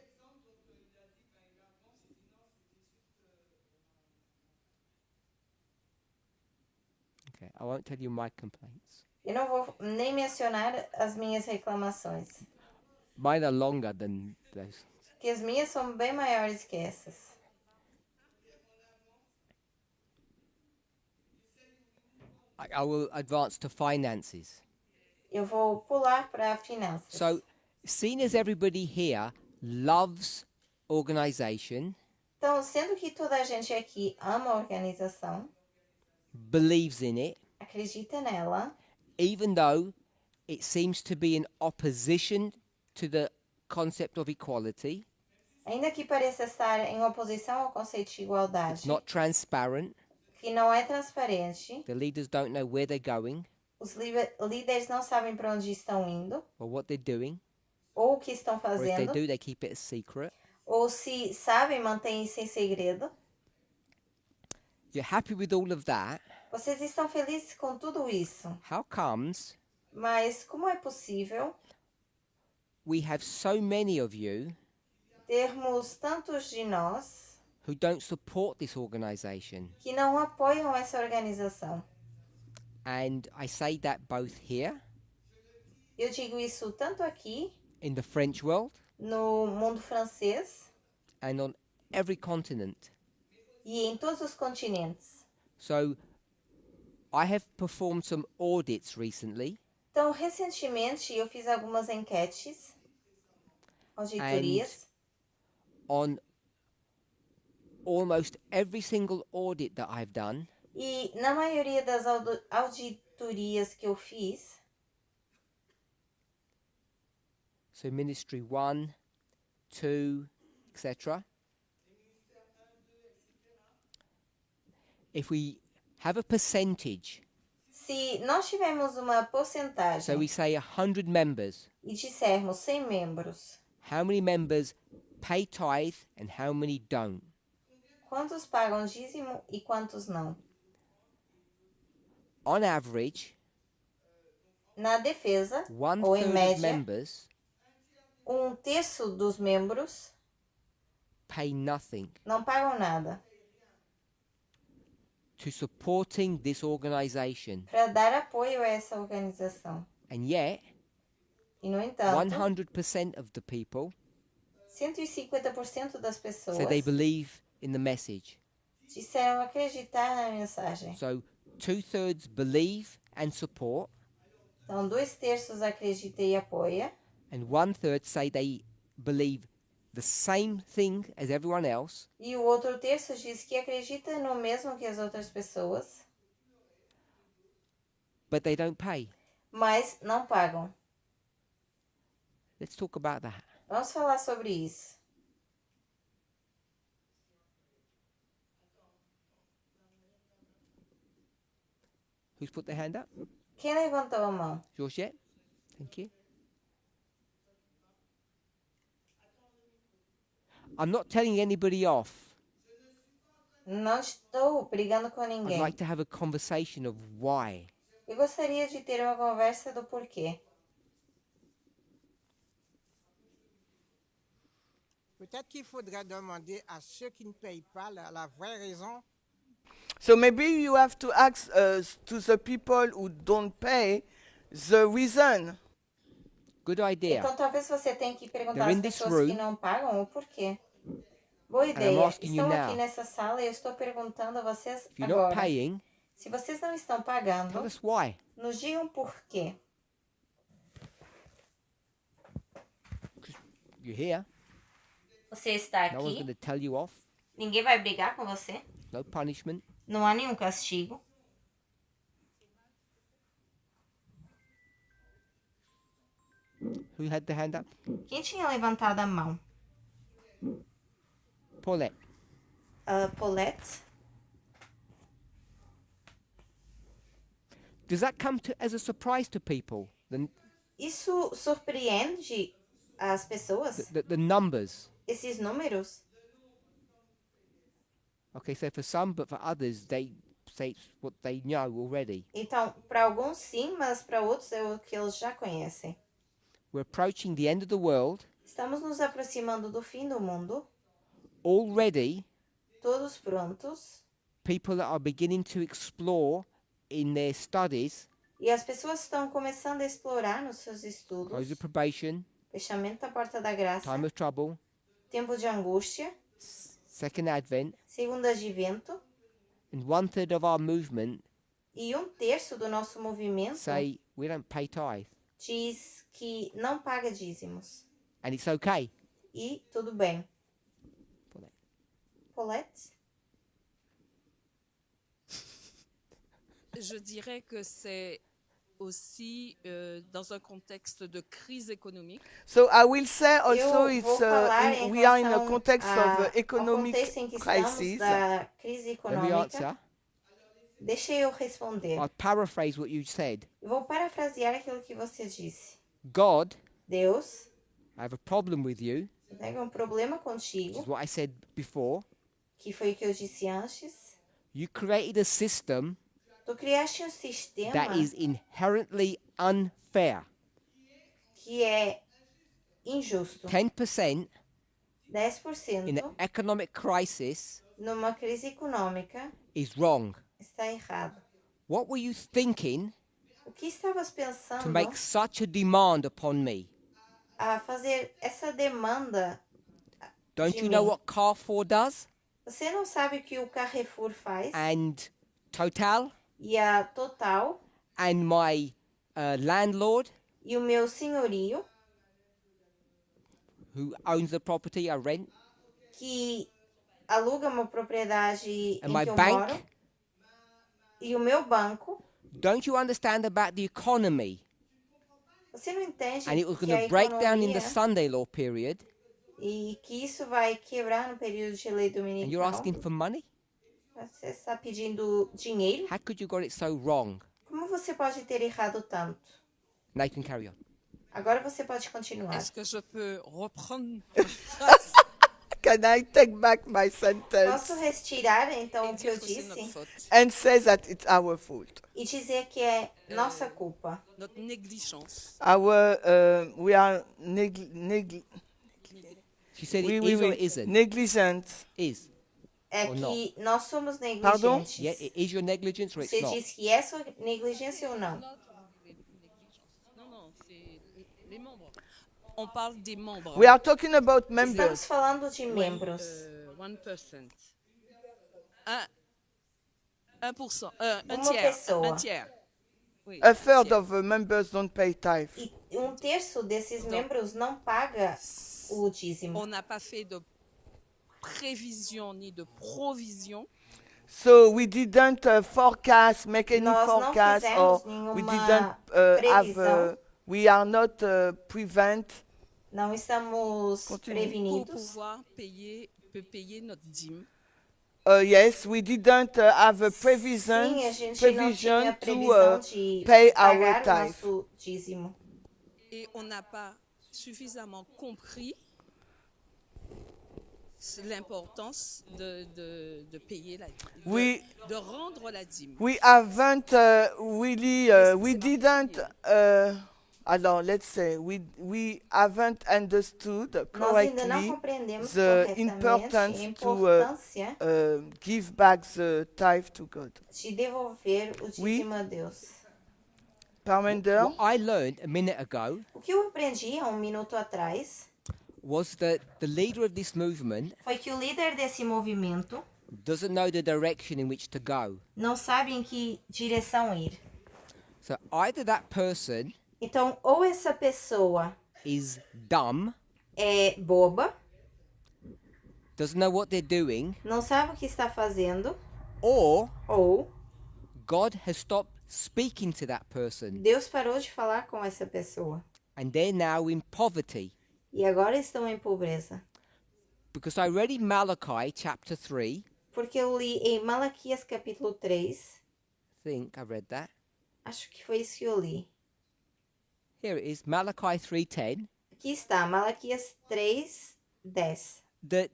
Okay, I won't tell you my complaints. Eu não vou nem mencionar as minhas reclamações, Mine are longer than those. porque as minhas são bem maiores que essas. I will advance to finances. Eu vou pular para finanças. So, seeing as everybody here loves organization, Então, sendo que toda a gente aqui ama a organização, believes in it, acredita nela, even though it seems to be in opposition to the concept of equality, ainda que pareça estar em oposição ao conceito de igualdade, it's not transparent, que não é transparente, the leaders don't know where they're going os líderes não sabem para onde estão indo, or what they're doing, ou o que estão or if they fazendo, do, they keep it a secret. ou se sabem, mantêm isso em segredo. You're happy with all of that. Vocês estão felizes com tudo isso, How comes mas como é possível we have so many of you termos tantos de nós who don't support this organization? que não apoiam essa organização? And I say that both here Eu digo isso tanto aqui, in the French world no mundo francês, and on every continent. e em todos os continentes. So I have performed some audits recently Então, recentemente, eu fiz algumas enquetes, auditorias, on almost every single audit that I've done. e na maioria das auditorias que eu fiz, So Ministry 1, 2, etc. If we have a percentage, se nós tivermos uma so porcentagem we say 100 members, e dissermos 100 membros, how many members pay tithe and how many don't? quantos pagam dízimo e quantos não? On average, Na defesa, one ou em third of média, members um terço dos membros pay nothing não pagam nada to supporting this organization. para dar apoio a essa organização. And yet, E, no entanto, 100% of the people 150% das pessoas say they believe in the message. disseram acreditar na mensagem. So 2/3 believe and support, Então, 2/3 acredita e apoia, and 1/3 say they believe the same thing as everyone else, e o outro terço diz que acredita no mesmo que as outras pessoas, but they don't pay. mas não pagam. Let's talk about that. Vamos falar sobre isso. Who's put their hand up? Quem levantou a mão? Georgette? Thank you. I'm not telling anybody off. Não estou brigando com I'd ninguém. like to have a conversation of why. Eu gostaria de ter uma conversa do porquê. Peut-être qu'il faudrait demander à ceux qui ne payent pas la vraie raison. So maybe you have to ask to the people who don't pay the reason. Good idea. Então talvez você tenha que perguntar They're às in this pessoas que room. não pagam o porquê. Boa I'm ideia. asking you Estão now. aqui nessa sala e eu estou perguntando a vocês If you're not agora. paying, Se vocês não estão tell pagando, us why. nos digam por quê. You're here. Você está No one's going aqui, to tell you off. ninguém vai brigar com você, No punishment. não há nenhum castigo. Who had the hand up? Quem tinha levantado a mão? Paulette. Paulette? Does that come as a surprise to people? Isso surpreende as pessoas? The numbers. Esses números? Okay, so for some, but for others, they say it's what they know already. Então, para alguns sim, mas para outros é o que eles já conhecem. We're approaching the end of the world. Estamos nos aproximando do fim do mundo, Already, todos prontos, people are beginning to explore in their studies, e as pessoas estão começando a explorar nos seus close estudos, of probation, fechamento da porta da graça, time of trouble, tempo de angústia, second advent, segunda advento, and 1/3 of our movement e 1/3 do nosso movimento say we don't pay tithe. diz que não paga dízimos. And it's okay. E tudo bem. Paulette. Paulette? Je dirais que c'est aussi dans un contexte de crise économique. So I will say also Eu vou it's falar em we are in a relação context of ao economic contexto em que crisis. estamos da crise Let me econômica. answer. Deixa eu responder. I'll paraphrase what you said. Eu vou parafrasear aquilo que você disse. God, Deus, I have a problem with you. eu tenho um problema Which contigo, is what I said before. que foi o que eu disse antes. You created a system Tu criaste um sistema that is inherently unfair. que é injusto. 10% 10% in an economic crisis numa crise econômica is wrong. está errado. What were you thinking O que estavas to pensando make such a demand upon me? a fazer essa demanda? Don't de you know mim? what Carrefour does? Você não sabe o que o Carrefour faz? And Total? E a Total And my landlord, e o meu senhorio, who owns the property I rent, que aluga uma propriedade and em my que eu bank, moro, e o meu banco, don't you understand about the economy? você não entende And it was que going a to break down in the economia Sunday law period, e que isso vai quebrar no período de lei and you're dominical. asking for money? Você está pedindo dinheiro? How could you got it so wrong? Como você pode ter errado tanto? Nathan, carry on. Agora você pode continuar. Est-ce que je peux reprendre Can I take back my sentence Posso retirar então et o que eu dire que c'est notre disse faute, and say that it's our fault? e dizer que é nossa culpa? notre négligence? We are She said Oui, it oui, is or oui. it isn't? Négligent. Is. É Or que nós somos Pardon? negligentes. Yeah, it is your negligence or it's Você not? diz que é sua negligência ou não? Non, non, c'est les membres. On parle des membres. We are talking about Estamos members. falando de Oui, membros. 1%. 1%. Un Uma tiers. pessoa. Un tiers. Oui, A un third tiers. of the members don't pay tithe. E um terço desses Então, membros não paga o dízimo. On n'a pas fait de prévision ni de provision. So we didn't forecast, make any Nós não forecast, or fizemos we nenhuma didn't have. previsão. We are not prevent. Não estamos Continue. Pour prevenidos. pouvoir payer notre dîme. Yes, we didn't have a provision, Sim, a gente não provision tinha to previsão de pay our pagar o tithe. nosso dízimo. Et on n'a pas suffisamment compris l'importance de payer la dîme, We de rendre la dîme. we haven't really we didn't. Alors, let's say we haven't understood Nós ainda não correctly compreendemos the corretamente a importance importância give back the tithe to God. de devolver o Oui. dízimo a Deus. Parmender, What I learned a minute ago O que eu aprendi há um minuto atrás was that the leader of this movement foi que o líder desse movimento doesn't know the direction in which to go. não sabe em que direção ir. So either that person Então, ou essa pessoa is dumb, é boba, doesn't know what they're doing, não sabe o que está fazendo, or ou God has stopped speaking to that person Deus parou de falar com essa pessoa and they're now in poverty. e agora estão em pobreza. Because I read in Malachi chapter 3, Porque eu li em Malaquias capítulo 3, I think I read that. acho que foi isso que eu li. Here it is, Malachi 3:10, Aqui está, Malaquias 3:10, that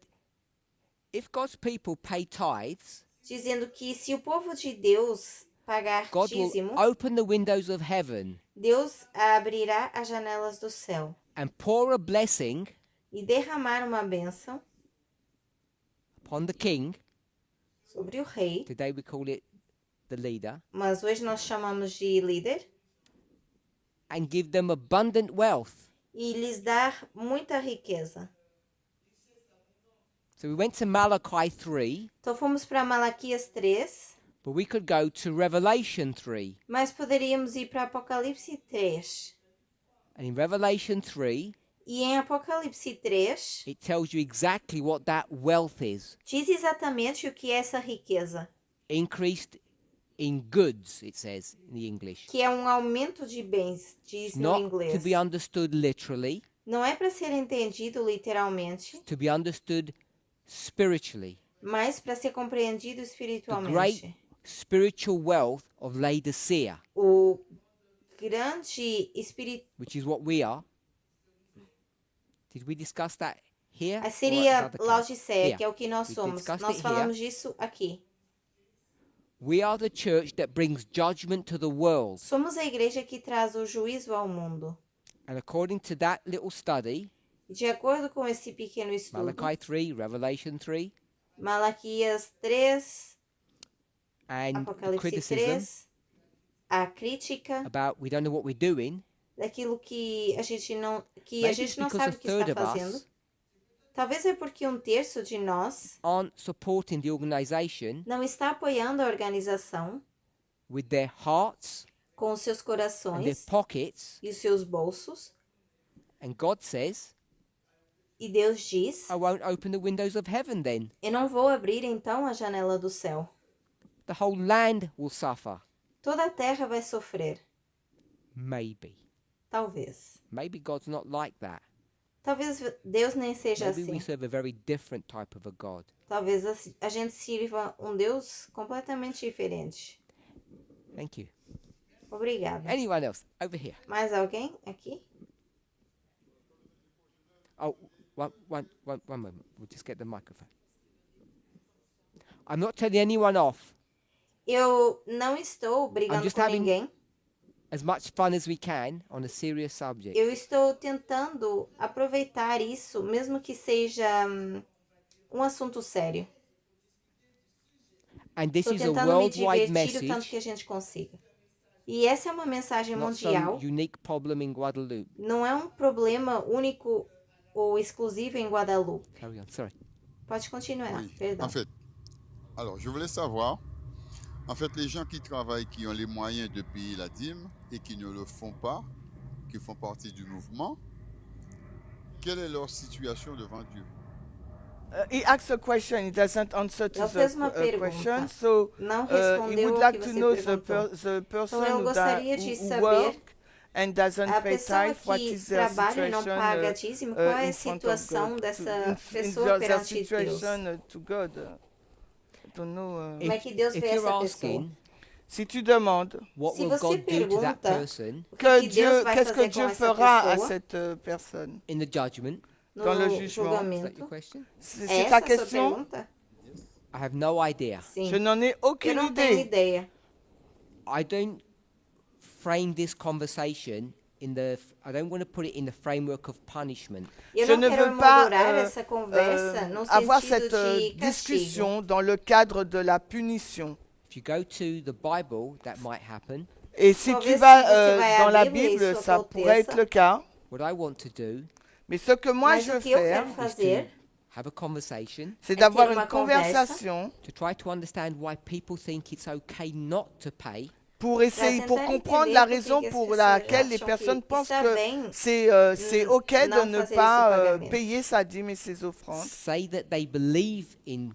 if God's people pay tithes, dizendo que se o povo de Deus pagar God will dízimo, open the windows of heaven Deus abrirá as janelas do céu and pour a blessing e derramar uma bênção upon the king. sobre o rei, Today we call it the leader, mas hoje nós chamamos de líder, and give them abundant wealth. e lhes dar muita riqueza. So we went to Malachi 3, Então fomos para Malaquias 3, but we could go to Revelation 3. mas poderíamos ir para Apocalipse 3. And in Revelation 3, E em Apocalipse 3, it tells you exactly what that wealth is. diz exatamente o que é essa riqueza, Increased in goods, it says in the English. que é um aumento de bens, diz It's no not to inglês. be understood literally, Não é para ser entendido literalmente, to be understood spiritually. mas para ser compreendido The espiritualmente. great spiritual wealth of Laodicea, O grande espírito which is what we are. Did we discuss that here? or at seria another camp? Laodiceia, Here. que é o que nós We somos. discussed Nós it falamos disso aqui. We are the church that brings judgment to the world. Somos a igreja que traz o juízo ao mundo. And according to that little study, De acordo com esse pequeno estudo, Malachi 3, Revelation 3, Malaquias 3, and the Apocalipse criticism 3, a crítica about we don't know what we're doing, daquilo que a gente não, Maybe a gente não because sabe a o que está third of fazendo. us Talvez é porque um terço de nós aren't supporting the organization não está apoiando a organização with their hearts com os seus and their corações pockets. e os seus bolsos. And God says, E Deus diz: I won't open the windows of heaven then. eu não vou abrir então a janela do céu. The whole land will suffer. Toda a terra vai sofrer. Maybe. Talvez. Maybe God's not like that. Talvez Deus nem seja Maybe we assim. serve a very different type of a God. Talvez a gente sirva um Deus completamente diferente. Thank you. Obrigada. Anyone else? Over here. Mais alguém aqui? Oh, one moment. We'll just get the microphone. I'm not telling anyone off. Eu não estou brigando just com having- ninguém. as much fun as we can on a serious subject. Eu estou tentando aproveitar isso, mesmo que seja um assunto sério. And this Estou is a tentando me worldwide divertir o tanto que a message, gente consiga. E essa é uma mensagem not mundial. some unique problem in Guadeloupe. Não é um problema único ou exclusivo em Guadalupe. Carry on, sorry. Pode continuar, Oui, perdão. en fait, alors je voulais savoir, en fait, les gens qui travaillent, qui ont les moyens de payer la dîme et qui ne le font pas, qui font partie du mouvement, quelle est leur situation devant Dieu? He asked a question. He doesn't answer to Ele the fez uma pergunta. question. So Não he respondeu would ao like que to você know perguntou. the person eu who, gostaria de who saber, work and doesn't A pay pessoa tithe. What que is their trabalha e não situation paga dízimo, qual é in a front of situação God? dessa In pessoa their perante Deus? situation to God. I don't know. Como é que Deus If vê you're essa pessoa? asking, Si tu demandes what Se will você God do to that pergunta person o que Deus vai qu'est-ce que fazer com Dieu essa fera à pessoa cette personne? in the judgment, no dans le jugement. is that your julgamento, question? C'est é ta essa a sua question? pergunta? I have no idea. Sim. Je n'en ai Eu aucune não tenho idée. ideia. I don't frame this conversation I don't want to put it in the framework of punishment. Eu Je não ne quero veux pas emoldurar essa conversa no avoir sentido cette de castigo. discussion dans le cadre de la punition. If you go to the Bible, that might happen. Et si Talvez tu vas se você vai à dans la Bíblia, Bible, isso ça pourrait être aconteça. le cas. What I want to do Mais ce que moi Mas je o veux que eu faire, quero fazer have a conversation c'est ter d'avoir uma une conversation to try to understand why people think it's okay not to pay, pour essayer, pour tentar comprendre entender la por que raison que as pour pessoas laquelle les acham personnes que pensent está que bem c'est OK de não ne fazer pas esse pagamento. payer sa dîme et ses offrandes. say that they believe in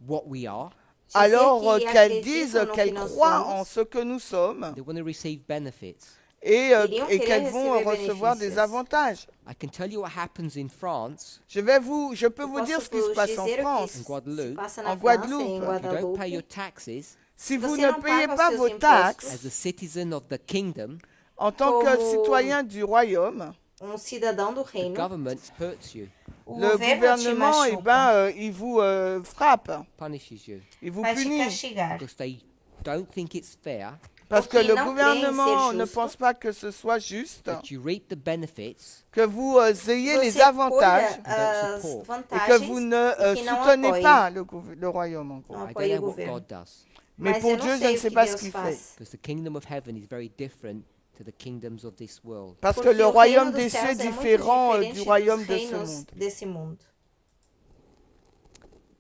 what we are, Dizer Alors que qu'elles acreditam disent no que qu'elles nós croient somos, en ce que nous sommes they want to receive benefits. et Iriam querer qu'elles vont receber recevoir des benefícios. avantages. I can tell you what happens in France. Je peux vous dire ce qui se passe en dizer o que France. se Guadeloupe. passa En na França, Guadeloupe. em If you don't pay Guadalupe. your taxes Si vous Você ne não payez paga pas seus vos impostos. taxes as a citizen of the kingdom, en tant que Como- citoyen du royaume, Cidadão do the reino, government hurts you, o le governo te gouvernement, eh machuca, ben, il vous frappe, punishes you, il vous vai te punit. castigar. because they don't think it's fair Parce que Porque le não gouvernement creem ser ne justo. pense pas que ce soit juste, that you reap the benefits que vous ayez les Você avantages colha as support. et que vantagens vous ne e que não soutenez apoie. pas le royaume. En gros. Não I apoie don't o know what governo. God does, Mais Mas pour eu não Dieu, je sei ne o sais que pas ce Deus qu'il fait. faz. because the kingdom of heaven is very different to the kingdoms of this world. Parce que Porque le o royaume reino des dos cieux céus est é muito différent diferente du dos royaume de ce reinos monde. desse mundo.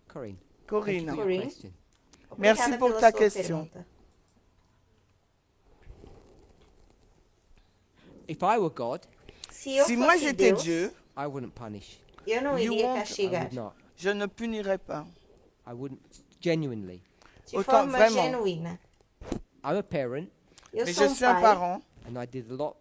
Corinne, thank you Corinne, for your Corinne. question. Merci Obrigada pour pela ta sua question. pergunta. If I were God, Se eu Si moi fosse j'étais Deus, Dieu, I wouldn't punish. eu não You iria won't- I castigar. would not. je ne punirais pas. I wouldn't. Genuinely. De Autant- forma vraiment. genuína. I'm a parent, Eu Mais sou je suis un pai. parent. and I did a lot.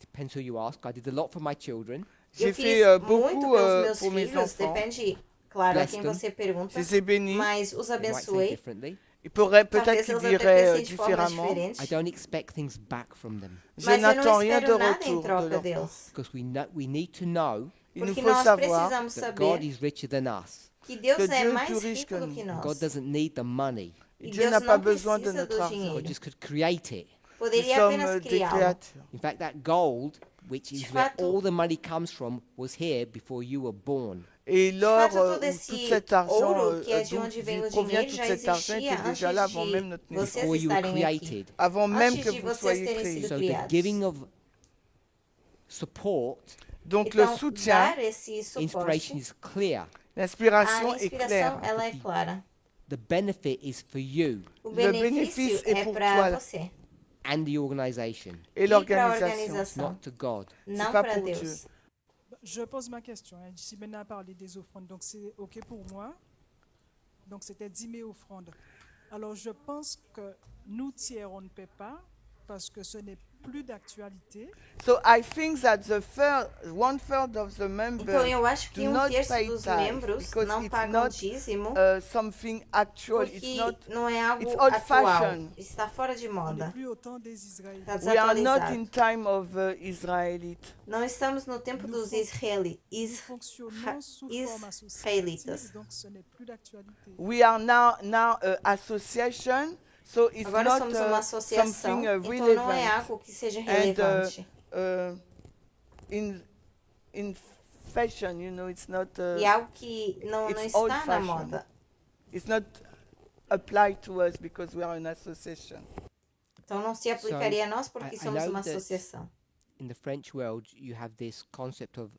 Depends who you ask. I did a lot for my children. J'ai Eu fait fiz muito beaucoup pelos meus pour mes filhos, enfants. depende, claro, a Bless quem them. você pergunta, Je les ai bénis. mas os They might say abençoei. differently. Ils pourraient peut-être Talvez qu'ils eles até diraient pensem de forma différemment. diferente, I don't expect things back from them Je mas eu n'attends não rien de espero nada em retour de troca leur part. deles. because we need to know Il nous Porque faut nós savoir precisamos that God saber is richer than us. que Deus que é Dieu est mais plus riche rico que do nous. que God nós. doesn't need the money. E Dieu Deus n'a pas não besoin de precisa notre do argent. God dinheiro. just could create it. Nous Poderia sommes apenas des criá-lo. créatures. In fact, that gold, which is De where fato- all the money comes from, was here before you were born. Et De l'or, fato, todo ou tout esse cet argent, ouro, que é de d'où onde vem o provient dinheiro, tout já cet argent existia était déjà là antes avant même de notre naissance. vocês Before you were estarem aqui. created. Avant même Antes que de vous vocês soyez terem créés. sido So the criados. giving of support, Donc le Então, soutien, dar esse inspiration suporte, is clear. l'inspiration a est inspiração, claire. ela é clara. The benefit is for you O Le benefício bénéfice est é pour para toi. você and the organization, Et e para a l'organisation. organização, not to God. não pas para pour Deus. Dieu. Je pose ma question. Ici, maintenant, a parlé des offrandes, donc c'est OK pour moi. Donc, c'était 10 000 offrandes. Alors, je pense que nous, tiers, on ne paie pas parce que ce n'est plus d'actualité. So I think that the one third of the members Então, eu acho do que not terço pay dos tithe membros because não it's pagam not dízimo something actual. It's porque not. não é algo it's old atual. fashioned. Está fora de On moda. n'est plus au temps des Israélites. Está We are not desatualizado. in time of Israelite. Não estamos no tempo dos Nous fonctionnons sous forme associative, israélitas. donc ce n'est plus d'actualité. We are now association So it's Agora not somos uma associação, something então não é relevant. algo que seja And relevante. in fashion, it's not. E algo que não It's está na old-fashioned. moda. It's not applied to us because we are an association. Então não se aplicaria a nós I porque somos know uma that associação. in the French world, you have this concept of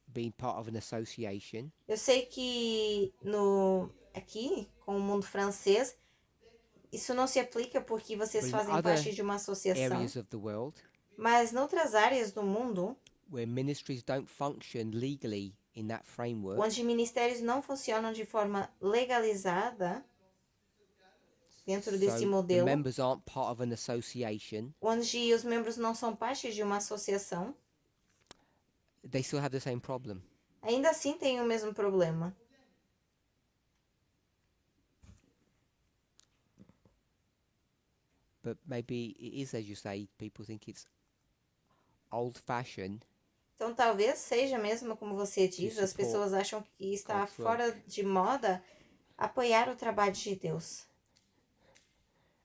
being part of an association. Eu sei que aqui, com o mundo francês, isso não se aplica porque vocês But in fazem other parte de uma associação. Areas of the world Mas noutras áreas do mundo, where ministries don't function legally in that framework, onde ministérios não funcionam de forma legalizada, dentro desse so the modelo, members aren't part of an association, onde os membros não são parte de uma associação, they still have the same problem. ainda assim tem o mesmo problema. But maybe it is, as you say, people think it's old-fashioned. Então talvez seja mesmo como você diz, as pessoas acham que está God's fora de moda apoiar o trabalho de Deus.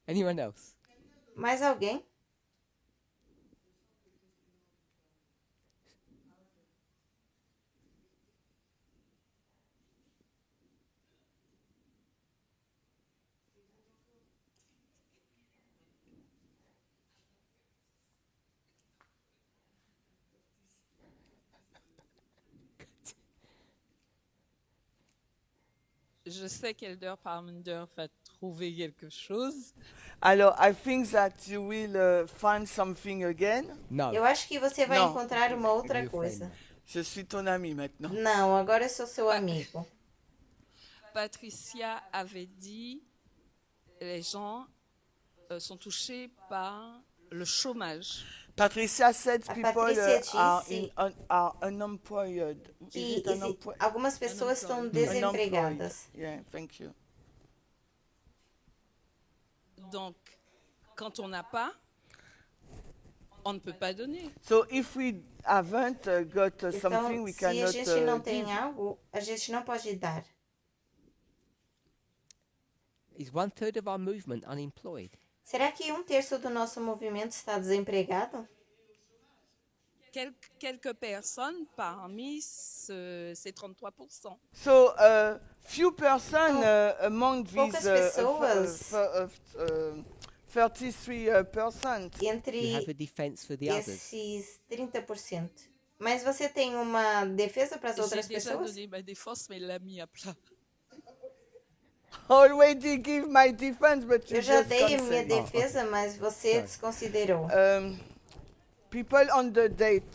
Anyone else? Mais alguém? Je sais qu'Elder Parmenter va trouver quelque chose. Alors, I think that you will find something again. No. Eu acho que você vai Não. encontrar uma outra Meu coisa. Je suis ton ami maintenant. Não, agora eu sou seu amigo. Patricia avait dit les gens sont touchés par le chômage. Patricia said A people Patrícia are, disse are unemployed. Que Is it unemployed? algumas pessoas estão desempregadas. Yeah, thank you. Donc, quand on n'a pas, on ne peut pas donner. So if we haven't got something, Então, we se a cannot gente não give. tem algo, a gente não pode dar. Is 1/3 of our movement unemployed? Será que 1/3 do nosso movimento está desempregado? Quelques personnes parmi ces 33%. So few person among poucas these pessoas 33%. You Entre have a defense for the others. esses 30%. Mas você tem uma defesa para as J'ai outras déjà pessoas? donné ma défense, mais il l'a mis à plat. Already give my defense, but you Eu já just dei a minha cancel. defesa, mas você desconsiderou. People on the debt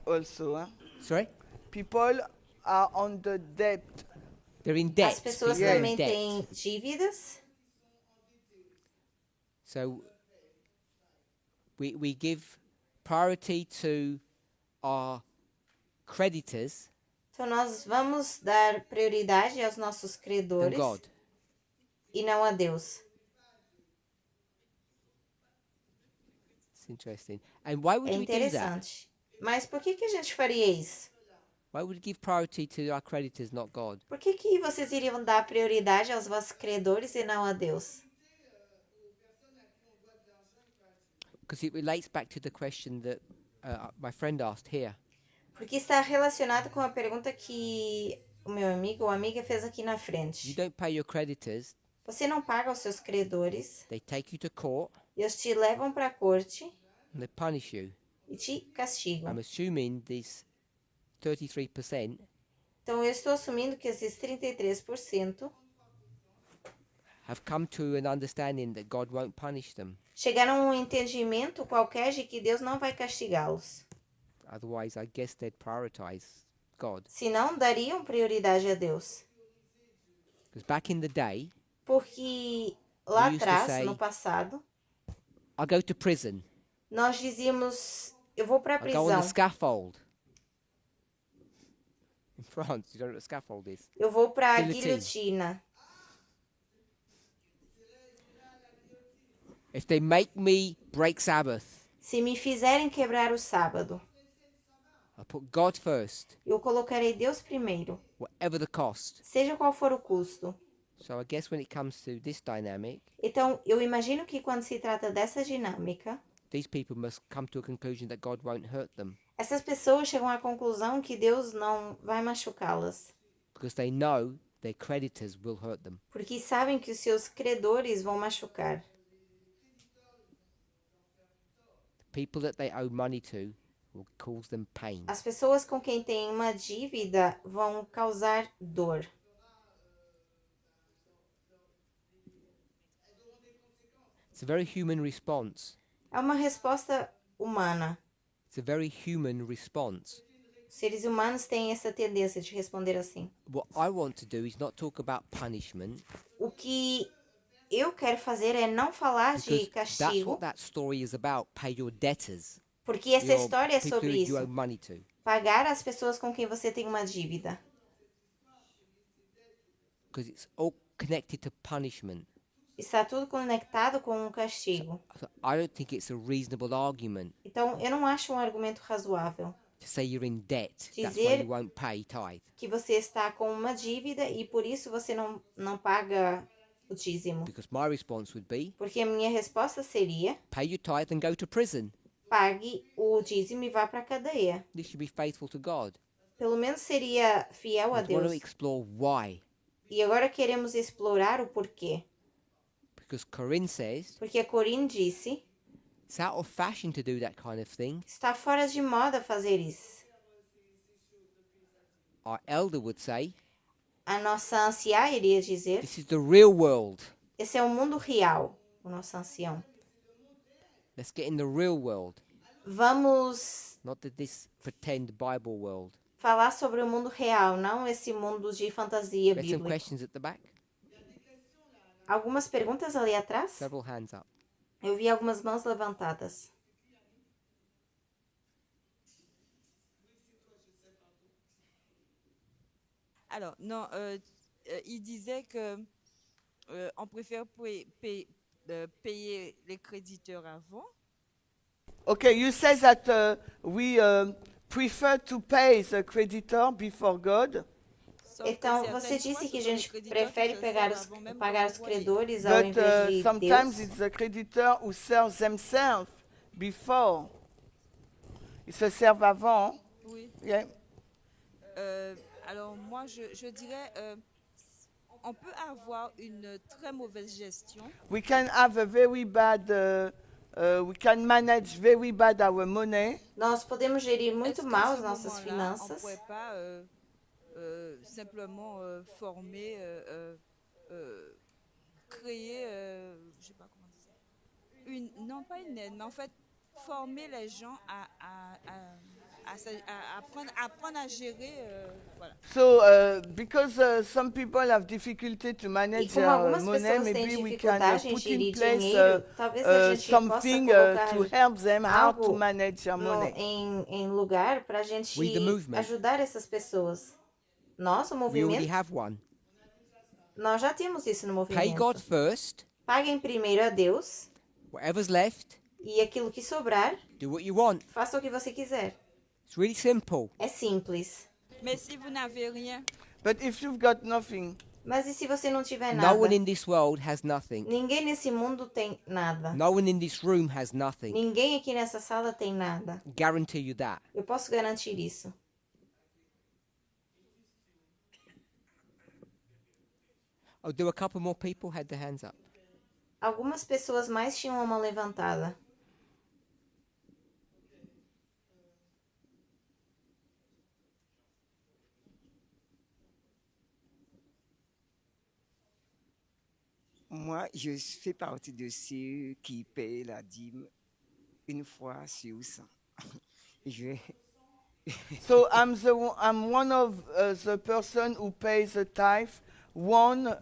also. Huh? Sorry? People are on the debt. They're in debt. As pessoas People are in também debt. têm dívidas. So we give priority to our creditors Então nós vamos dar prioridade aos nossos than credores God. e não a Deus. It's interesting. And why would É we do that? interessante. Mas por que a gente faria isso? Why would we give priority to our creditors, not God? Por que vocês iriam dar prioridade aos vossos credores e não a Deus? Because it relates back to the question that my friend asked here. Porque está relacionado com a pergunta que o meu amigo ou amiga fez aqui na You frente. don't pay your creditors, Você não paga os seus credores, they take you to court eles te levam para a corte and they punish you. e te castigam. I'm assuming this 33% Então eu estou assumindo que esses 33% have come to an understanding that God won't punish them. chegaram a um entendimento qualquer de que Deus não vai castigá-los. Otherwise, I guess they'd prioritize God. Senão, dariam prioridade a Deus. Because back in the day, Porque lá You used to atrás, say- no passado, I go to prison. nós dizíamos, eu vou para a I go on the prisão, scaffold. In France, you don't know what a scaffold is. eu vou para a Guillotine. guilhotina. If they make me break Sabbath, Se me fizerem quebrar o sábado, I put God first, eu colocarei Deus primeiro, whatever the cost. seja qual for o custo. So I guess when it comes to this dynamic, Então, eu imagino que quando se trata dessa dinâmica, these people must come to a conclusion that God won't hurt them essas pessoas chegam à conclusão que Deus não vai machucá-las, because they know their creditors will hurt them. porque sabem que os seus credores vão machucar. The people that they owe money to will cause them pain. As pessoas com quem têm uma dívida vão causar dor. It's a very human response. É uma resposta humana. It's a very human response. Seres humanos têm essa tendência de responder assim. What I want to do is not talk about punishment, O que eu quero fazer é não falar de because that's castigo, what that story is about. Pay your debtors, porque essa your história é people sobre who isso. you owe money to, Pagar as pessoas com quem você tem uma dívida. because it's all connected to punishment. Está tudo conectado com um castigo. So I don't think it's a reasonable argument Então, eu não acho um argumento razoável to say you're in debt. That's why Dizer- you won't pay tithe. que você está com uma dívida e por isso você não paga o dízimo. Because my response would be, Porque a minha resposta seria: pay your tithe and go to prison. pague o dízimo e vá para a cadeia. This should be faithful to God. Pelo menos seria fiel a We want to Deus. explore why. E agora queremos explorar o porquê. Because Corinne says Porque a Corinne disse: it's out of fashion to do that kind of thing. está fora de moda fazer isso. Our elder would say, A nossa anciã iria dizer: this is the real world. esse é o mundo real, o nosso ancião. Let's get in the real world, Vamos not this pretend Bible world. falar sobre o mundo real, não esse mundo de fantasia There's some bíblica. questions at the back. Algumas perguntas ali atrás? Several hands up. Eu vi algumas mãos levantadas. Alors, non, il disait que on préfère payer les créditeurs avant. Okay, you say that we prefer to pay the creditor before God, Sauf que Então, certaines você fois, disse ce que a sont les gente créditeurs qui prefere se pagar servent os, avant même pagar de os l'employé. credores ao but invés de sometimes Deus. it's the creditor who serves themselves before. Ils se servent avant. Oui. Yeah. Alors, moi, je dirais, on peut avoir une très mauvaise gestion. We can have a very bad, we can manage very bad our money. Nós podemos gerir muito Est-ce qu'à mal ce as nossas moment-là, on ne finanças. pourrait pas simplement former, créer, je sais pas comment dire ça, non pas une aide, mais en fait former les gens à apprendre à gérer, voilà. So, because some people have difficulty to E manage como their algumas money, pessoas têm maybe we can dificuldade em put in gerir place dinheiro, talvez a gente possa something colocar to help them how to algo manage their money. em lugar para a gente We, the movement. ajudar essas pessoas. Nós, o We already movimento, have one. nós já temos isso no Pay God movimento. first. Paguem primeiro a Deus Whatever's left, e aquilo que sobrar, do what you want. faça o que você quiser. It's really simple. É simples. Mais si vous n'avez rien, But if you've got nothing, Mas e se você não tiver No nada? one in this world has nothing. Ninguém nesse mundo tem nada. No one in this room has nothing. Ninguém aqui nessa sala tem nada. Guarantee you that. Eu posso garantir isso. Oh, do a couple more people had their hands up? Algumas pessoas mais tinham a mão levantada. Moi, je fais partie de ceux qui paient la dîme une fois sur 100. Je, so I'm one of the person who pays the tithe 100.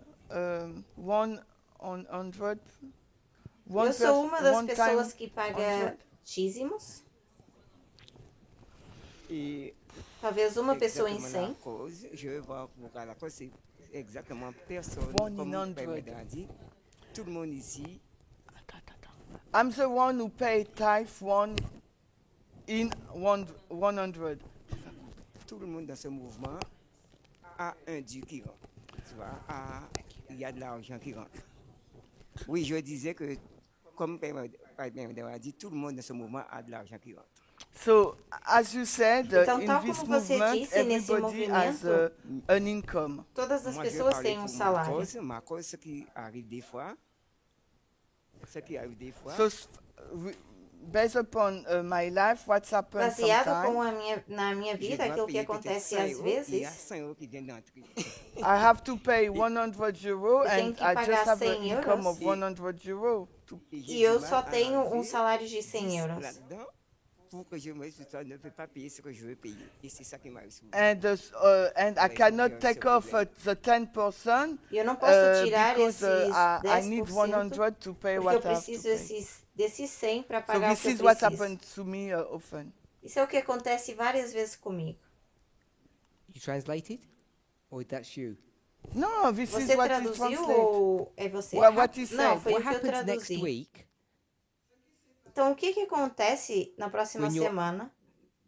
Eu sou uma das one pessoas time que paga 100. dízimos. et Talvez uma pessoa em exactement 100. la cause, je vais voir pourquoi la cause, c'est exactement personne, One comme in le Père 100. Médard a dit, tout le monde ici, I'm the one who paid tithe 100. tout le monde dans ce mouvement a un Dieu qui rentre. Tu vois, il y a de l'argent qui rentre. Oui, je disais que, comme Père a dit, tout le monde dans ce mouvement a de l'argent qui rentre. So, as you said, Então, in tal this como você movement, disse, nesse everybody has movimento, an income. todas as Moi, je vais pessoas parler têm um pour salário. ma cause, ce qui arrive des fois. Ce qui arrive des fois. So, based upon my life, what's happened Baseado sometimes, na minha Je vida, dois aquilo que payer peut-être acontece 100 às euros, il y a vezes, 100 euros qui viennent d'entrer. I have to pay 100 euro Eu tenho and que I pagar just have an 100 income euros. of 100 euro. e eu só tenho um salário de 100 euros. Là-dedans, pour que je me je ne peux pas payer ce que je veux payer. Et c'est ça qui m'arrive souvent. And I cannot take off the 10% E eu não posso tirar because esses I need 10%, 100 to pay porque eu what I have to preciso pay. desses 100 para So pagar o this que eu is what preciso. happens to me often. Isso é o que acontece várias vezes comigo. You translated? Or that's you? No, this is Você what is traduziu translated. ou é você? What he Não, said. foi o What que eu happens next traduzi. week? Então, o que acontece na próxima When you're- semana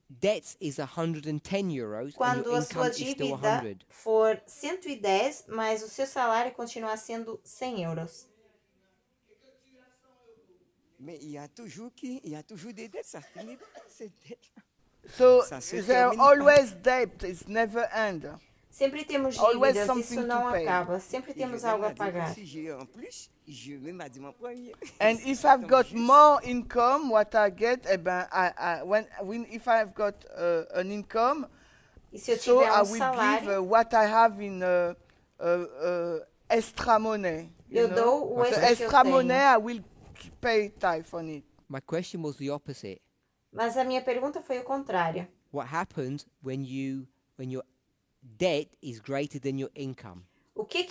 Debt is 110 euros and quando your a sua income is still dívida 100. for 110, mas o seu salário continuar sendo 100 euros? Mais il y a toujours des dettes, ça finit pas, ces dettes-là. So Ça se there termine always debt. It's never end. Sempre temos Always dívidas, something isso não to pay. acaba. Sempre Et temos je algo a vais me dire que pagar. si j'ai en plus, je vais me dire mon premier. And if I've got more income, what I get, eh ben, if I've got an income, E se eu so tiver I um will give salário, what I have in extra money. eu dou o The extra que eu extra money, tenho. I will pay tithe on it. My question was the opposite. Mas a minha pergunta foi o contrário. What happens when your debt is greater than your income? O que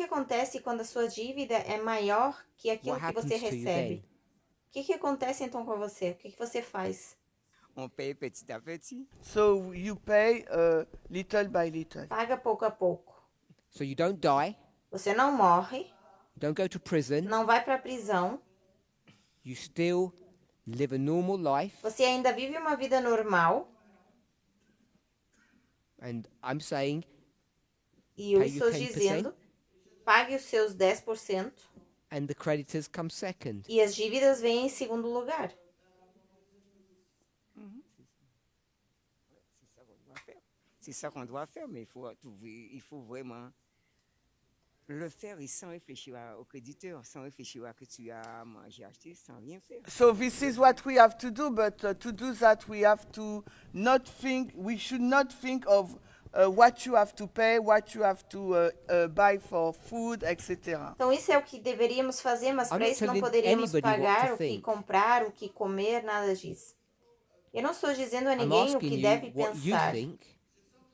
acontece quando a sua dívida é maior que aquilo What que você happens to you recebe? then? O que acontece então com você? O que você faz? On paye petit à petit. So you pay little by little. Paga pouco a pouco. So you don't die, Você não morre, you don't go to prison, não vai para a prisão, you still live a normal life, você ainda vive uma vida normal. and I'm saying E eu Pay your estou 10%. dizendo, pague os seus 10% and the creditors come second. e as dívidas vêm em segundo lugar. C'est ça qu'on doit faire, mais il faut vraiment le faire et sans réfléchir au créditeur, sans réfléchir à que tu as mangé, acheté, sans rien faire. So this is what we have to do, but to do that we have to not think. We should not think of what you have to pay, what you have to buy for food, etc. Então isso é o que deveríamos fazer, mas I'm para not isso não telling poderíamos anybody what pagar to o que think. comprar, o que comer, nada disso. Eu não estou dizendo a I'm ninguém o asking que you deve what you pensar. think.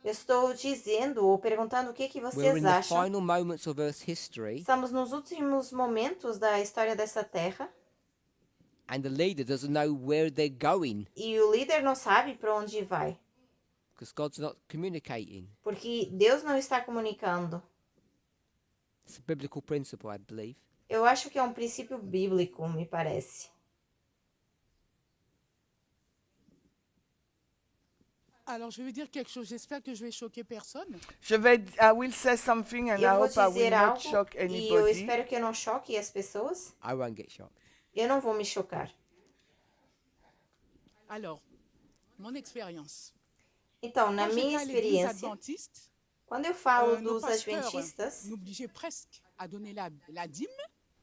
Eu estou dizendo ou perguntando o que We're vocês in the acham. final moments of Earth's history, Estamos nos últimos momentos da história dessa terra and the leader doesn't know where they're going e o líder não sabe para onde vai, because God's not communicating. porque Deus não está comunicando. It's a biblical principle, I believe. Eu acho que é um princípio bíblico, me parece. Alors, je vais dire quelque chose. J'espère que je vais choquer personne. I will say something, and I Eu vou hope I will dizer not algo shock e eu anybody. espero que eu não choque as pessoas. I won't get shocked. Eu não vou me chocar. Alors, mon expérience. Então, na Quand minha j'étais à l'église experiência, adventiste, quando eu falo nos dos adventistas, m'obligeaient presque à donner la dîme.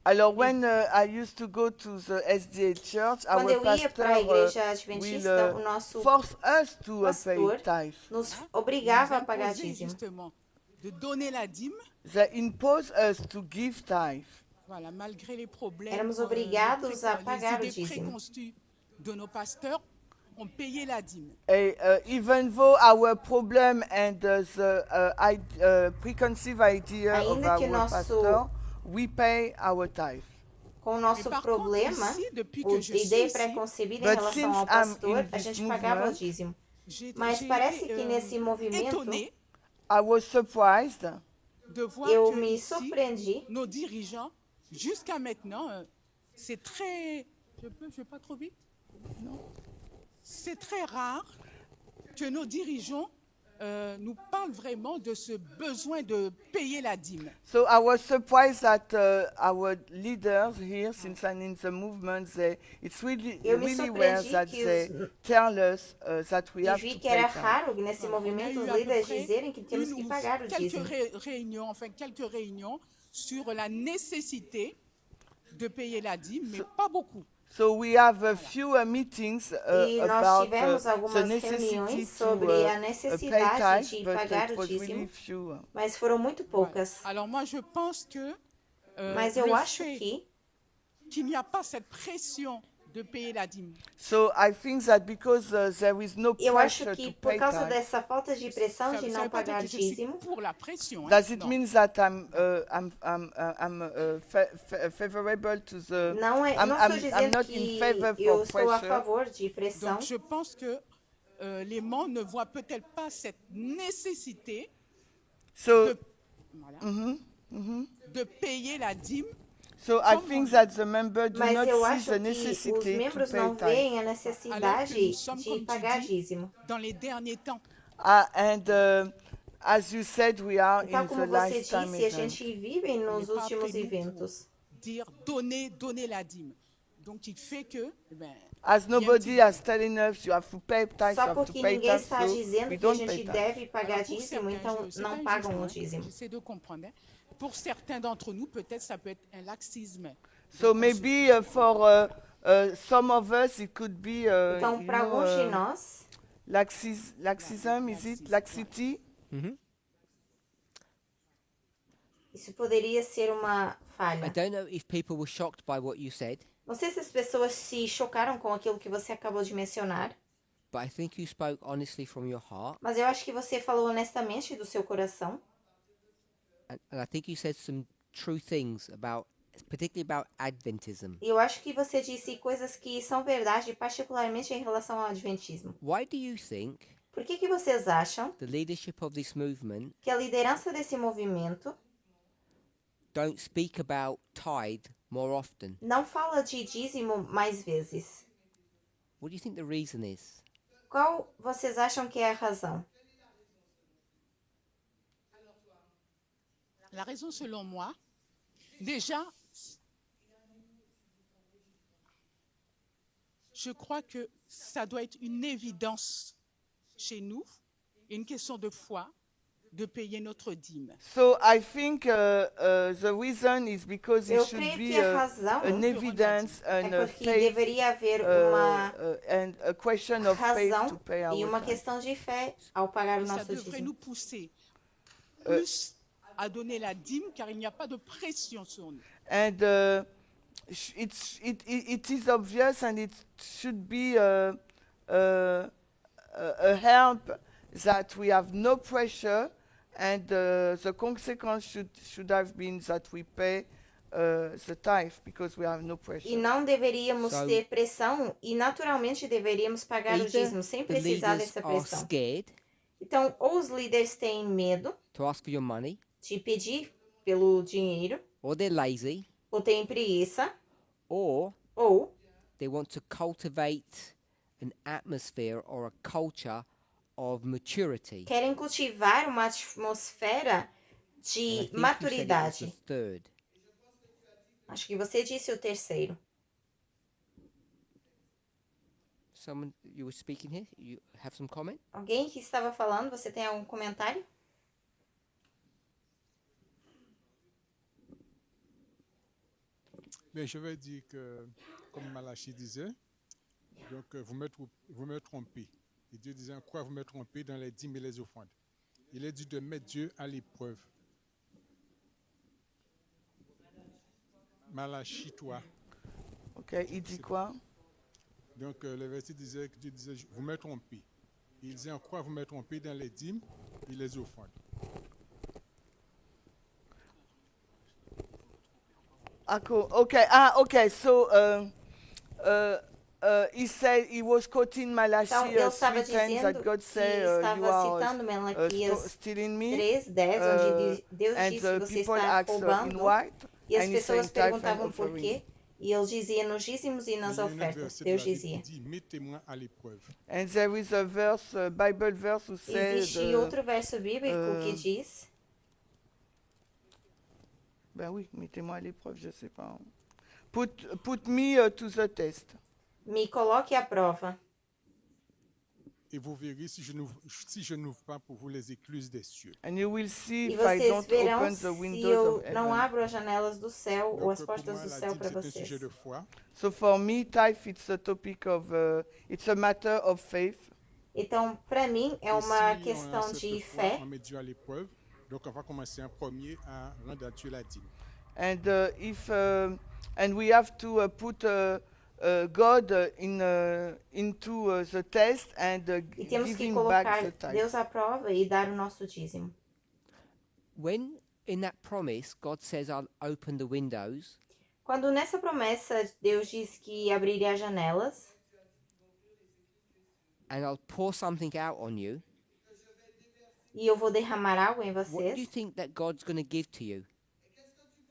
Alors, when I used to go to the SDA church, quando our eu ia para a pastor igreja will adventista, o nosso force us to pastor pay tithe. nos Ils obrigava a nous pagar imposaient dízimo. justement de donner la dîme. They impose us to give tithe. Voilà, malgré les problèmes, Éramos obrigados a les pagar o idées dízimo. préconçues de nos pasteurs, on payait la dîme. Even though our problem and the preconceived idea of Ainda que our nosso- pastor, we pay our tithe. Com o nosso E, par problema, contre, ici, depuis a que je suis ideia ici, preconcebida em but relação since ao I'm pastor, in a this gente pagava o movement, dízimo. j'ai Mas j'ai parece été, que nesse movimento, étonnée I was surprised. de voir eu que me ici, surpreendi. nos dirigeants, jusqu'à maintenant, c'est très... Je vais pas trop vite? Non. C'est très rare que nos dirigeants nous parle vraiment de ce besoin de payer la dîme. So I was surprised that our leaders here, since I'm in the movement, it's really, Eu me really rare surpreendi that que they os- tell us that we E have vi to que pay era tax. raro nesse On a movimento eu os à peu líderes près dizerem que temos une que ou pagar o quelques dízimo. quelques réunions sur la nécessité de payer la dîme, mais pas beaucoup. So we have a few meetings E nós about tivemos the algumas necessity reuniões to sobre a pay necessidade tax, de but pagar it o was really dízimo, few. mas foram muito poucas. Alors moi, je pense que Mas eu le acho fait que qu'il n'y a pas cette pression de payer la dîme. So I think that because there is no eu acho pressure que to por pay causa tax, dessa falta de pressão de Ça não veut pas dire pagar que je suis dízimo, pour la pression. hein, does it non. mean that I'm favorable to the? não é, I'm, não I'm, estou I'm dizendo not in que favor eu for estou a pressure. favor de pressão. Donc je pense que les membres ne voient peut-être pas cette nécessité So, voilà, mhm. de payer la dîme. So I think that the member do Mas not eu see acho the que os necessity to membros pay não tax. veem a Alors necessidade que nous sommes, de comme tu pagar dis, dízimo. dans les derniers temps. And as you said, we are Então, in the como você lifetime disse, a event. gente vive On nos n'est pas últimos appelé, nous, eventos. pour dire donner la dîme. Donc il fait que eh ben, As il y a un nobody petit- is telling us you have to pay tax, you Só have to porque pay ninguém tax, está so dizendo we que a don't pay gente tax. deve pagar Alors, pour dízimo, certains, então c'est não pas pagam injuste, o hein, dízimo. j'essaie de comprendre. Hein. Pour certains d'entre nous, peut-être ça peut être un laxisme. So maybe for some of us it could be Então, para alguns de nós, laxism, is it laxity? isso poderia ser uma I falha. don't know if people were shocked by what you said, Não sei se as pessoas se chocaram com aquilo que você acabou de mencionar, but I think you spoke honestly from your heart, mas eu acho que você falou honestamente do seu coração. and I think you said some true things about, particularly about Adventism. E eu acho que você disse coisas que são verdade, particularmente em relação ao adventismo. Why do you think Por que vocês acham the leadership of this movement que a liderança desse movimento don't speak about tithe more often? não fala de dízimo mais vezes? What do you think the reason is? Qual vocês acham que é a razão? La raison, selon moi, déjà, je crois que ça doit être une évidence chez nous, une question de foi, de payer notre dîme. So I think the reason is because it Eu should creio be que a razão an evidence é and a porque faith deveria haver uma and a question of faith razão to pay e our uma tax. questão de fé ao pagar o Ça nosso devrait nous dízimo. pousser plus à donner la dîme, car il n'y a pas de pression sur nous. And it is obvious, and it should be a help that we have no pressure, and the consequence should have been that we pay the tithe because we have no pressure. E não deveríamos So- ter pressão e naturalmente deveríamos pagar o Either dízimo sem the precisar leaders dessa are pressão. scared Então, ou os líderes têm medo to ask for your money, de pedir pelo dinheiro, or they're lazy, ou têm preguiça, or ou they want to cultivate an atmosphere or a culture of maturity. querem cultivar uma atmosfera And I de think you said it was maturidade. the third. Acho que você disse o terceiro. Someone, you were speaking here? You have some comment? Alguém que estava falando, você tem algum comentário? Mais je vais dire que, comme Malachi disait, donc vous me trompez. Et Dieu disait, en quoi vous me trompez dans les dîmes et les offrandes? Il est dit de mettre Dieu à l'épreuve. Malachi 3. Ok, il dit quoi? Donc le verset disait que Dieu disait, vous me trompez. Il disait, en quoi vous me trompez dans les dîmes et les offrandes? Okay. So he said he was quoting Malachi Então, ele estava 3 times that dizendo God que said you estava citando are Malaquias stealing me. 3:10, onde Deus And disse the que você people está asked in roubando. white, E as and he's pessoas saying tithe and perguntavam por offering. quê. E ele dizia nos dízimos e Mais nas il y a un autre ofertas. verset de Deus la Bible dizia. qui dit mettez-moi à l'épreuve. And there is a verse, a Bible verse who says, Existe outro verso bíblico que diz: ben oui, mettez-moi à l'épreuve, je sais pas. Put me to the test. me coloque à prova. Et vous verrez si je n'ouvre pas pour vous les écluses des cieux. And you will see E if I vocês don't verão open the se windows eu of não heaven. abro as janelas do céu ou as Donc, pour portas moi, do la céu dîme, para c'est un vocês. sujet de foi. So for me, tithe, it's a topic of, it's a matter of faith. Então, para mim, é Et uma si questão on a de cette foi, fé. on met Dieu à l'épreuve. Donc, on va commencer en premier à rendre à Dieu la dîme. And and we have to put God into the test and E temos give que him colocar back the tithe. Deus à prova e dar o nosso dízimo. When in that promise God says, I'll open the windows, Quando nessa promessa Deus diz que abriria as janelas and I'll pour something out on you, e eu vou derramar algo em what do you vocês, think that God's going to give to you?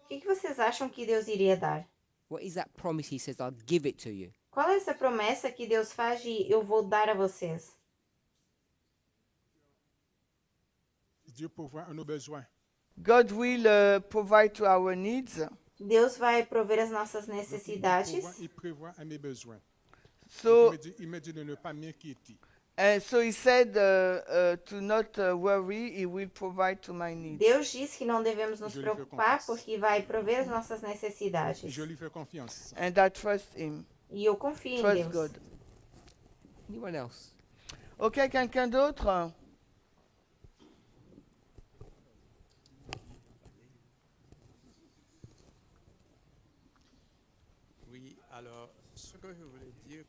o que vocês acham que Deus iria dar? What is that promise he says, I'll give it to you? Qual é essa promessa que Deus faz de eu vou dar a vocês? Dieu pourvoit à nos besoins. God will provide to our needs. Deus vai prover as nossas Donc, necessidades. il prévoit à mes besoins. So, Donc, il me dit de ne pas m'inquiéter. so he said to not worry, he will provide to my needs. Deus diz que não devemos nos Je lui fais preocupar confiance. porque vai prover as nossas Et necessidades. je lui fais confiance. And I trust him. E eu confio em Trust Deus. God. Anyone else? Ok, quelqu'un d'autre? Oui, alors, ce que je voulais dire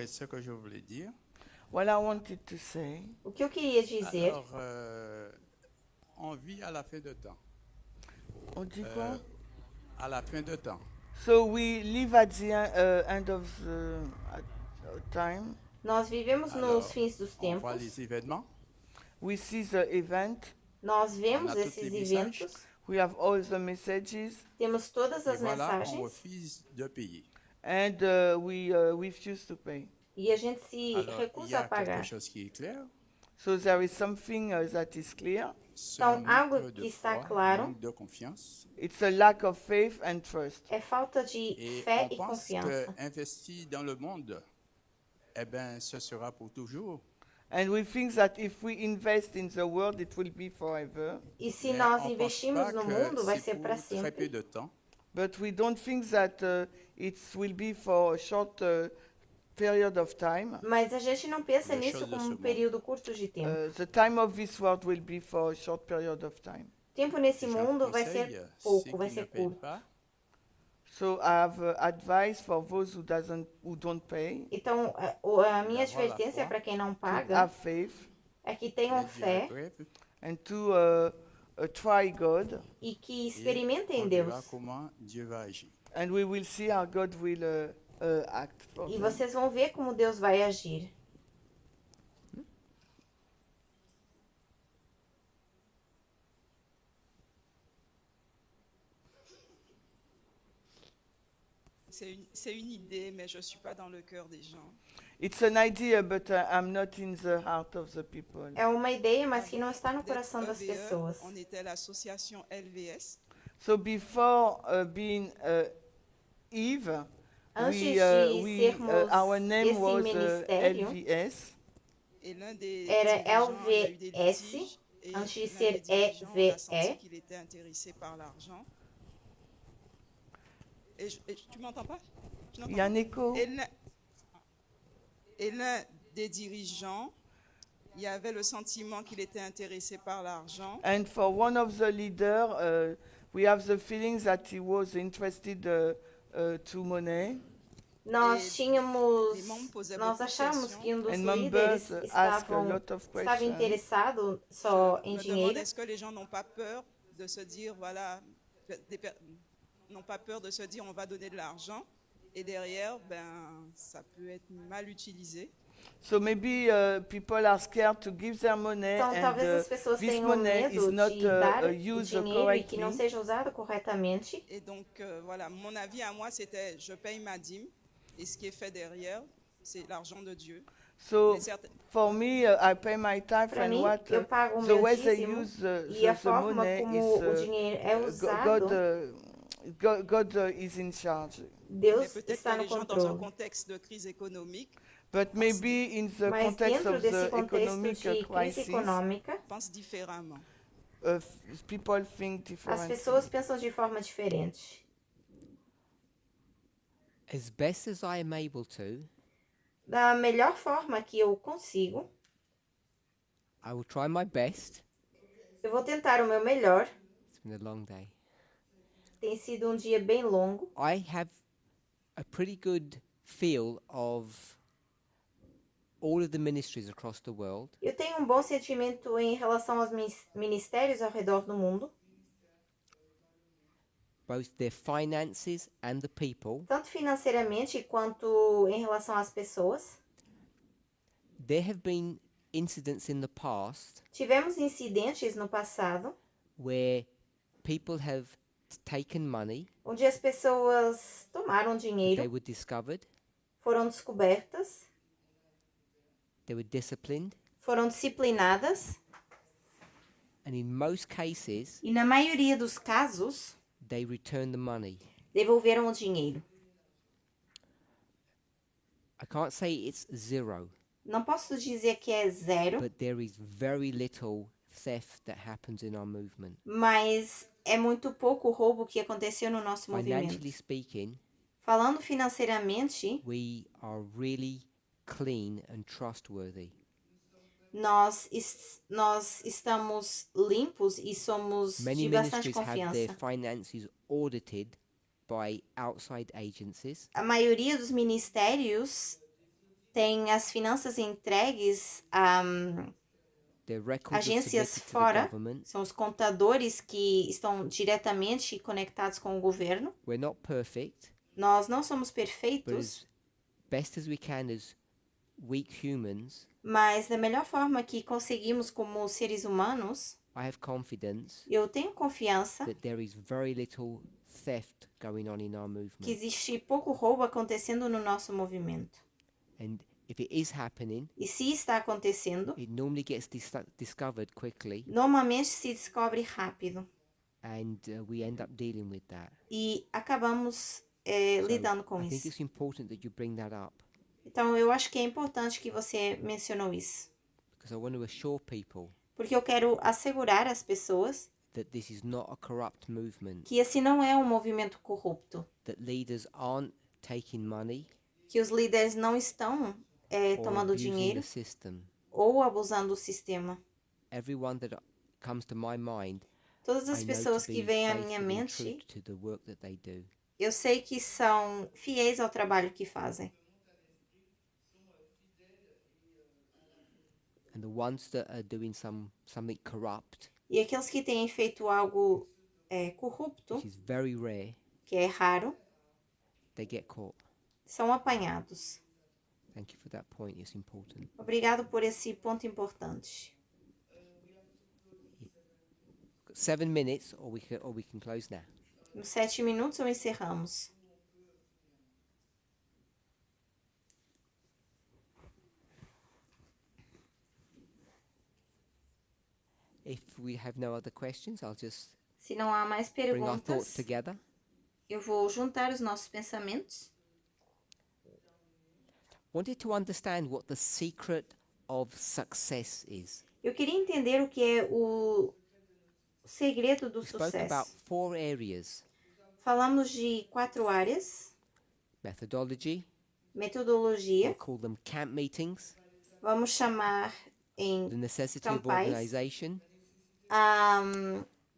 ce que je voulais dire. What I wanted to say. O que eu queria dizer, Alors, on vit à la fin de temps. On dit quoi? À la fin de temps. So we live at the end of the time. nós vivemos Alors, nos fins dos on voit tempos. les événements. We see the event. Nós On vemos a tous esses les eventos. We have all the messages. Temos todas Et as voilà, on mensagens refuse de payer. And we refuse to pay. e a gente se Alors, il y recusa a a pagar. quelque chose qui est clair. So there is something that is clear. C'est un Então, algo manque de que está foi, claro manque de confiance. It's a lack of faith and trust. é falta de Et fé on e pense confiança. qu'investir dans le monde, eh ben, ce sera pour toujours. And we think that if we invest in the world, it will be forever. E se Mais nós on pense investimos pas no que mundo, vai c'est ser para pour très peu sempre. de temps. But we don't think that it will be for a short period of time. Mas a gente não pensa Les nisso choses de como ce um monde. período curto de tempo. The time of this world will be for a short period of time. Tempo nesse Je mundo vai conseille, ser ceux pouco, vai qui ne ser payent curto. pas, So I have advice for those who don't pay. Então, a minha D'avoir la advertência foi, para quem não To paga have faith é que tenham les dire fé bref, and to try God, e que et experimentem on verra Deus. comment Dieu va agir. and we will see how God will act for E them. vocês vão ver como Deus vai agir. C'est une idée, mais je ne suis pas dans le cœur des gens. It's an idea, but I'm not in the heart of the people. É uma ideia, mas que não está no D'être coração das EVE, pessoas. on était l'association LVS. So before being Eve, Antes we, de sermos our name esse was ministério, LVS. Et l'un des era dirigeants, il y a eu des LVS, litiges, et antes de l'un ser des dirigeants, on a senti EVE. qu'il était intéressé par l'argent. Et tu m'entends pas? Tu n'entends Il y a un pas? écho. Et l'un des dirigeants, il y avait le sentiment qu'il était intéressé par l'argent. And for one of the leaders, we have the feeling that he was interested to money. Nós tínhamos, les membres posaient nós beaucoup de achávamos questions. que um dos And líderes members ask a estavam, lot of estava questions. interessado só Je em me demande, dinheiro. est-ce que les gens n'ont pas peur de se dire, voilà, n'ont pas peur de se dire, on va donner de l'argent, et derrière, ben, ça peut être mal utilisé. So maybe people are scared to give their money, Então, talvez and as pessoas this tenham money medo is not de dar o used dinheiro e que não correctly. seja usado corretamente. Et donc, voilà, mon avis à moi, c'était je paye ma dîme et ce qui est fait derrière, c'est l'argent de Dieu. So Mais certes- for me, I pay my tithe, Para and mim, what eu pago o the meu way they dízimo use e a the forma money como is o dinheiro é God, usado, God is in charge. mais Deus peut-être está que no les gens, dans un controle. contexte de crise économique, But maybe in the Mas context dentro of desse the contexto economic de crise crisis, econômica, pensent différemment. people think as differently. pessoas pensam de forma diferente. As best as I am able to, Da melhor forma que eu consigo, I will try my best. eu vou tentar o meu melhor. It's been a long day. Tem sido um dia bem longo. I have a pretty good feel of all of the ministries across the world. Eu tenho um bom sentimento em relação aos ministérios ao redor do mundo, Both their finances and the people. tanto financeiramente quanto em relação às pessoas. There have been incidents in the past Tivemos incidentes no passado where people have taken money, onde as pessoas tomaram they dinheiro, were discovered, foram descobertas, they were disciplined, foram disciplinadas and in most cases e, na maioria dos casos, they returned the money. devolveram o dinheiro. I can't say it's zero, Não posso dizer que é zero, but there is very little theft that happens in our movement. mas é muito pouco o roubo que aconteceu no nosso movimento. Financially speaking, Falando financeiramente, we are really clean and trustworthy. nós estamos limpos e somos Many de bastante ministries have their confiança. finances audited by outside agencies. A maioria dos ministérios tem as finanças entregues a Their records are agências submitted to the fora, government. são os contadores que estão diretamente conectados com o governo. We're not perfect, Nós não somos but perfeitos, as best as we can as weak humans, mas da melhor forma que conseguimos como seres humanos, I have confidence eu tenho confiança that there is very little theft going on in our que movement. existe pouco roubo acontecendo no nosso movimento. And if it is happening, E se está acontecendo, it normally gets discovered quickly, normalmente se descobre rápido and we end up dealing with that. e acabamos So lidando com I think isso. it's important that you bring that up, Então eu acho que é importante que você mencionou isso, because I want to assure people porque eu quero assegurar às pessoas that this is not a corrupt movement, que esse não é um movimento corrupto, that leaders aren't taking money que os líderes não estão or tomando abusing dinheiro the system. ou abusando do sistema. Everyone that comes to my mind, Todas as I know pessoas to que be vêm à minha faithful and mente, true to the work that they do. eu sei que são fiéis ao trabalho que fazem. And the ones that are doing something corrupt, E aqueles que têm feito algo corrupto, which is very rare, que é raro, they get caught. são apanhados. Thank you for that point. It's important. Obrigado por esse ponto importante. 7 minutes, or we can close now. Nos 7 minutos ou encerramos? If we have no other questions, I'll just Se não há mais bring our thoughts perguntas, together. eu vou juntar os nossos pensamentos. Wanted to understand what the secret of success is. Eu queria entender o que é o segredo do We spoke about sucesso. 4 areas: Falamos de 4 áreas: methodology, metodologia, we'll call them camp meetings, vamos chamar em the necessity of campais, organization, a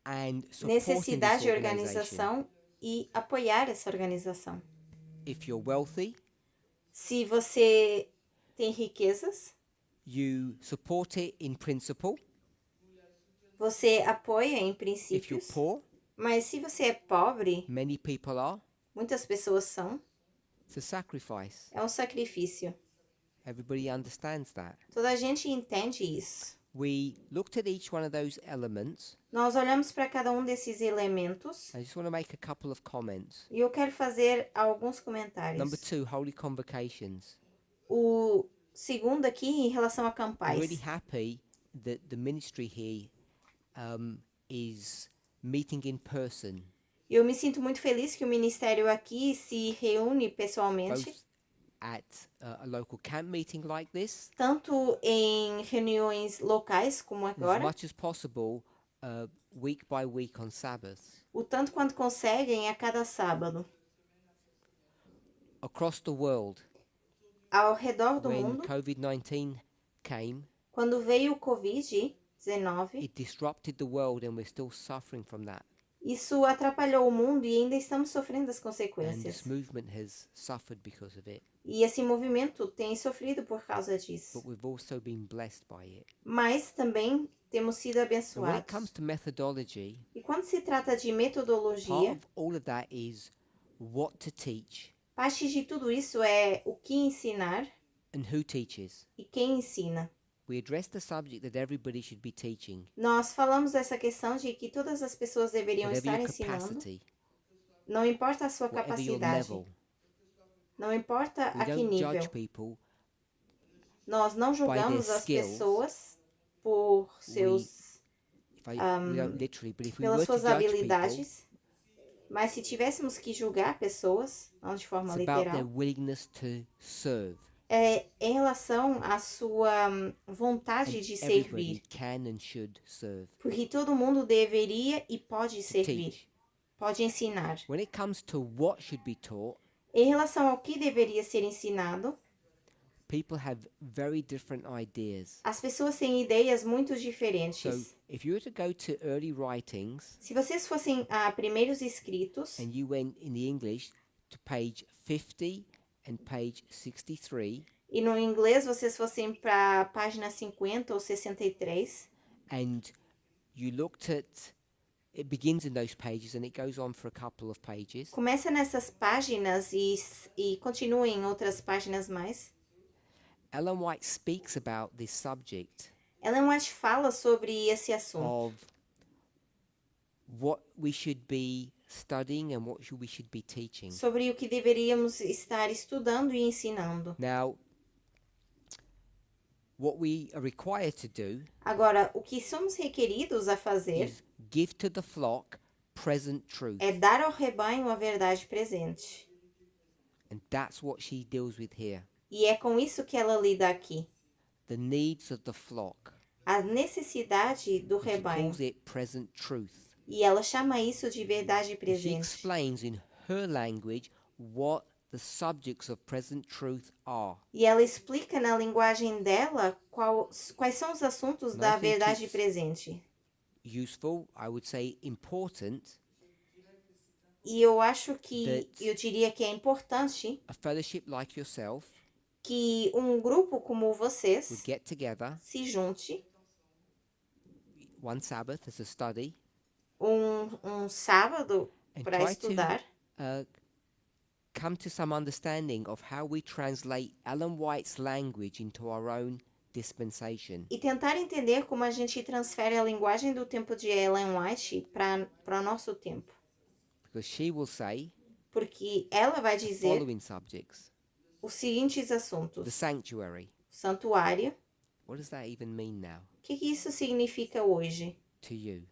and supporting necessidade this de organization. organização e apoiar essa organização. If you're wealthy, Se você tem riquezas, you support it in principle. você apoia em If you're princípios, poor, mas se você é pobre, many people are, muitas pessoas são, it's a sacrifice. é um sacrifício. Everybody understands that. Toda a gente entende isso. We looked at each one of those elements. Nós olhamos para cada um desses elementos I just want to make a couple of comments. e eu quero fazer alguns comentários. Number 2, holy convocations. O segundo aqui em relação a I'm campais. really happy that the ministry here is meeting in person, Eu me sinto muito feliz que o ministério aqui se reúne pessoalmente, both at a local camp meeting like this, tanto em reuniões locais como and as agora, much as possible week by week on Sabbath. o tanto quanto conseguem a cada sábado. Across the world, Ao redor do when mundo, COVID-19 came, quando veio o Covid-19, it disrupted the world and we're still suffering from that. isso atrapalhou o mundo e ainda estamos sofrendo as And consequências. this movement has suffered because of it. E esse movimento tem sofrido por causa disso. But we've also been blessed by it. Mas também temos sido And when it abençoados. comes to methodology, E quando se trata de part metodologia, of all of that is what to teach parte de tudo isso é o que ensinar and who teaches. e quem ensina. We address the subject that everybody should be teaching, Nós falamos dessa questão de que todas as pessoas deveriam whatever estar your ensinando, capacity, não importa a sua whatever your capacidade, level. não importa We a que don't judge nível. people Nós não julgamos their as skills. pessoas por seus, If we don't literally, but if we pelas were to suas judge people, habilidades, mas se tivéssemos que julgar pessoas, não de forma it's about their literal, willingness to serve. é em relação à sua vontade And de everybody servir. can and should serve. Porque todo mundo deveria e pode To servir, teach. pode ensinar. When it comes to what should be taught, Em relação ao que deveria ser ensinado, people have very different ideas. as pessoas têm ideias muito So, diferentes. if you were to go to early writings Se vocês fossem a primeiros escritos and you went in the English to page 50 and page 63, e no inglês vocês fossem para a página 50 ou 63, and you looked at, it begins in those pages and it goes on for a couple of pages. começa nessas páginas e continua em outras páginas mais. Ellen White speaks about this subject Ellen White fala sobre esse assunto, of what we should be studying and what we should be teaching. sobre o que deveríamos estar estudando e ensinando. Now, what we are required to do Agora, o que somos requeridos a fazer is give to the flock present truth. é dar ao rebanho a verdade presente. And that's what she deals with here. E é com isso que ela lida aqui. The needs of the flock. A necessidade do And she rebanho. calls it present truth. E ela chama isso de verdade And she presente. explains in her language what the subjects of present truth are. E ela explica na linguagem dela quais são os assuntos And da I think verdade it's presente. Useful, I would say important, E eu acho que, that eu diria que é importante a fellowship like yourself que um grupo como would vocês get together se junte one Sabbath as a study um sábado and para try estudar to come to some understanding of how we translate Ellen White's language into our own dispensation. e tentar entender como a gente transfere a linguagem do tempo de Ellen White para o nosso tempo. Because she will say Porque ela vai the dizer following subjects. os seguintes The assuntos. sanctuary. Santuário. What does that even mean now O que isso significa hoje to you?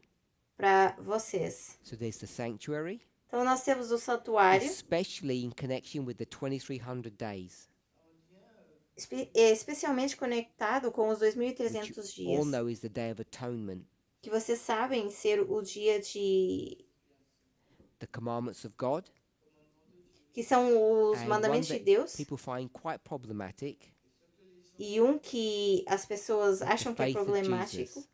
para vocês? So there's the sanctuary, Então nós temos o santuário, especially in connection with the 2300 days, especialmente conectado com os which 2.300 you all dias, know is the Day of Atonement, que vocês sabem ser o dia de the commandments of God, que são os and one mandamentos de that Deus, people find quite problematic, e um que as pessoas the acham que é faith of problemático, Jesus.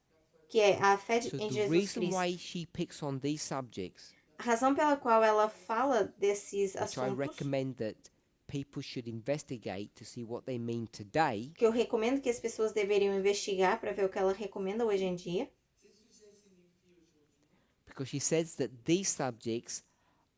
que é a fé So em the Jesus reason Cristo. why she picks on these subjects, A razão pela qual ela fala desses which I assuntos, recommend that people should investigate to see what they mean today, que eu recomendo que as pessoas deveriam investigar para ver o que ela recomenda hoje em dia, because she says that these subjects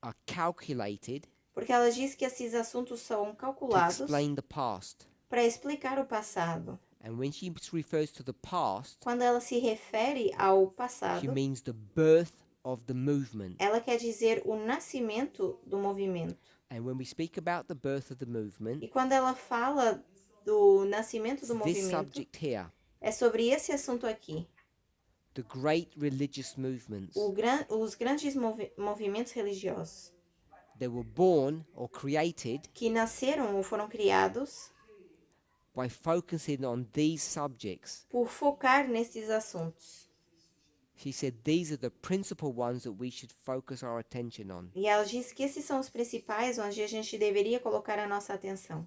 are calculated porque ela diz que esses assuntos são to calculados explain the past. para explicar o passado. And when she refers to the past, Quando ela se refere ao she passado, means the birth of the movement. ela quer dizer o nascimento do movimento. And when we speak about the birth of the movement, E quando ela fala do nascimento do it's this movimento, subject here, é sobre esse assunto aqui. the great religious movements. Os grandes movimentos religiosos They were born or created que nasceram ou foram criados by focusing on these subjects. por focar nesses assuntos. She said these are the principal ones that we should focus our attention on. E ela diz que esses são os principais onde a gente deveria colocar a nossa atenção.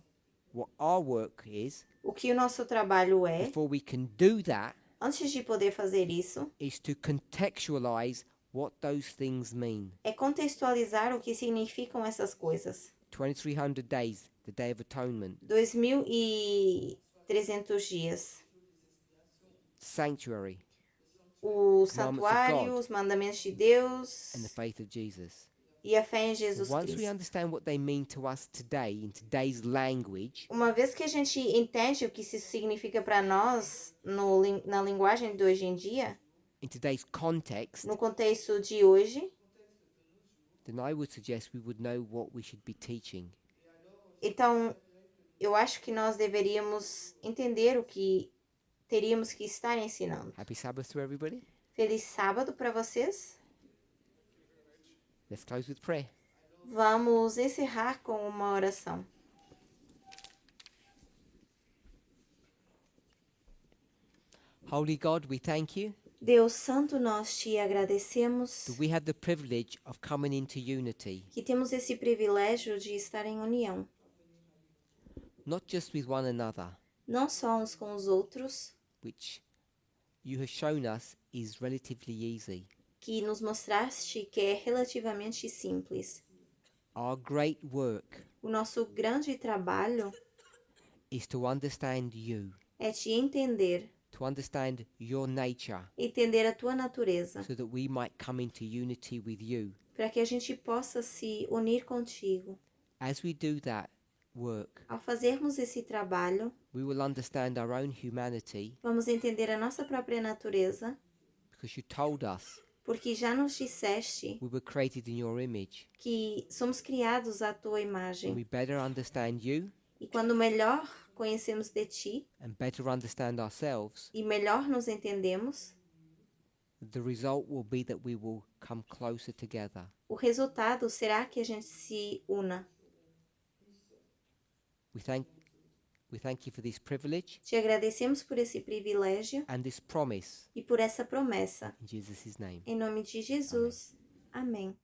What our work is, O que o nosso trabalho é, before we can do that, antes de poder fazer isso, is to contextualize what those things mean. é contextualizar o que significam essas coisas. 2300 days, the Day of Atonement, 2300 dias. sanctuary, O Commandments of santuário, God. os mandamentos de Deus and the faith of Jesus. e a fé em Jesus Once we Cristo. understand what they mean to us today, in today's language, Uma vez que a gente entende o que isso significa para nós na linguagem de hoje em dia, in today's context, no contexto de hoje, then I would suggest we would know what we should be teaching. então eu acho que nós deveríamos entender o que teríamos que estar ensinando. Happy Sabbath to everybody. Feliz sábado para vocês. Let's close with prayer. Vamos encerrar com uma oração. Holy God, we thank you Deus Santo, nós te agradecemos that we have the privilege of coming into unity, que temos esse privilégio de estar em união, not just with one another, não só uns com os outros, which you have shown us is relatively easy. que nos mostraste que é relativamente simples. Our great work O nosso grande trabalho is to understand you, é te entender, to understand your nature, entender a tua natureza, so that we might come into unity with you. para que a gente possa se unir contigo. As we do that work, Ao fazermos esse trabalho, we will understand our own humanity, vamos entender a nossa própria natureza, because you told us porque já nos disseste we were created in your image. que somos criados à tua When imagem. we better understand you E quando melhor conhecemos de ti and better understand ourselves, e melhor nos entendemos, the result will be that we will come closer together. o resultado será que a gente se una. We thank you for this privilege Te agradecemos por esse privilégio and this promise e por essa promessa. in Jesus' name. Em nome de Jesus. Amém.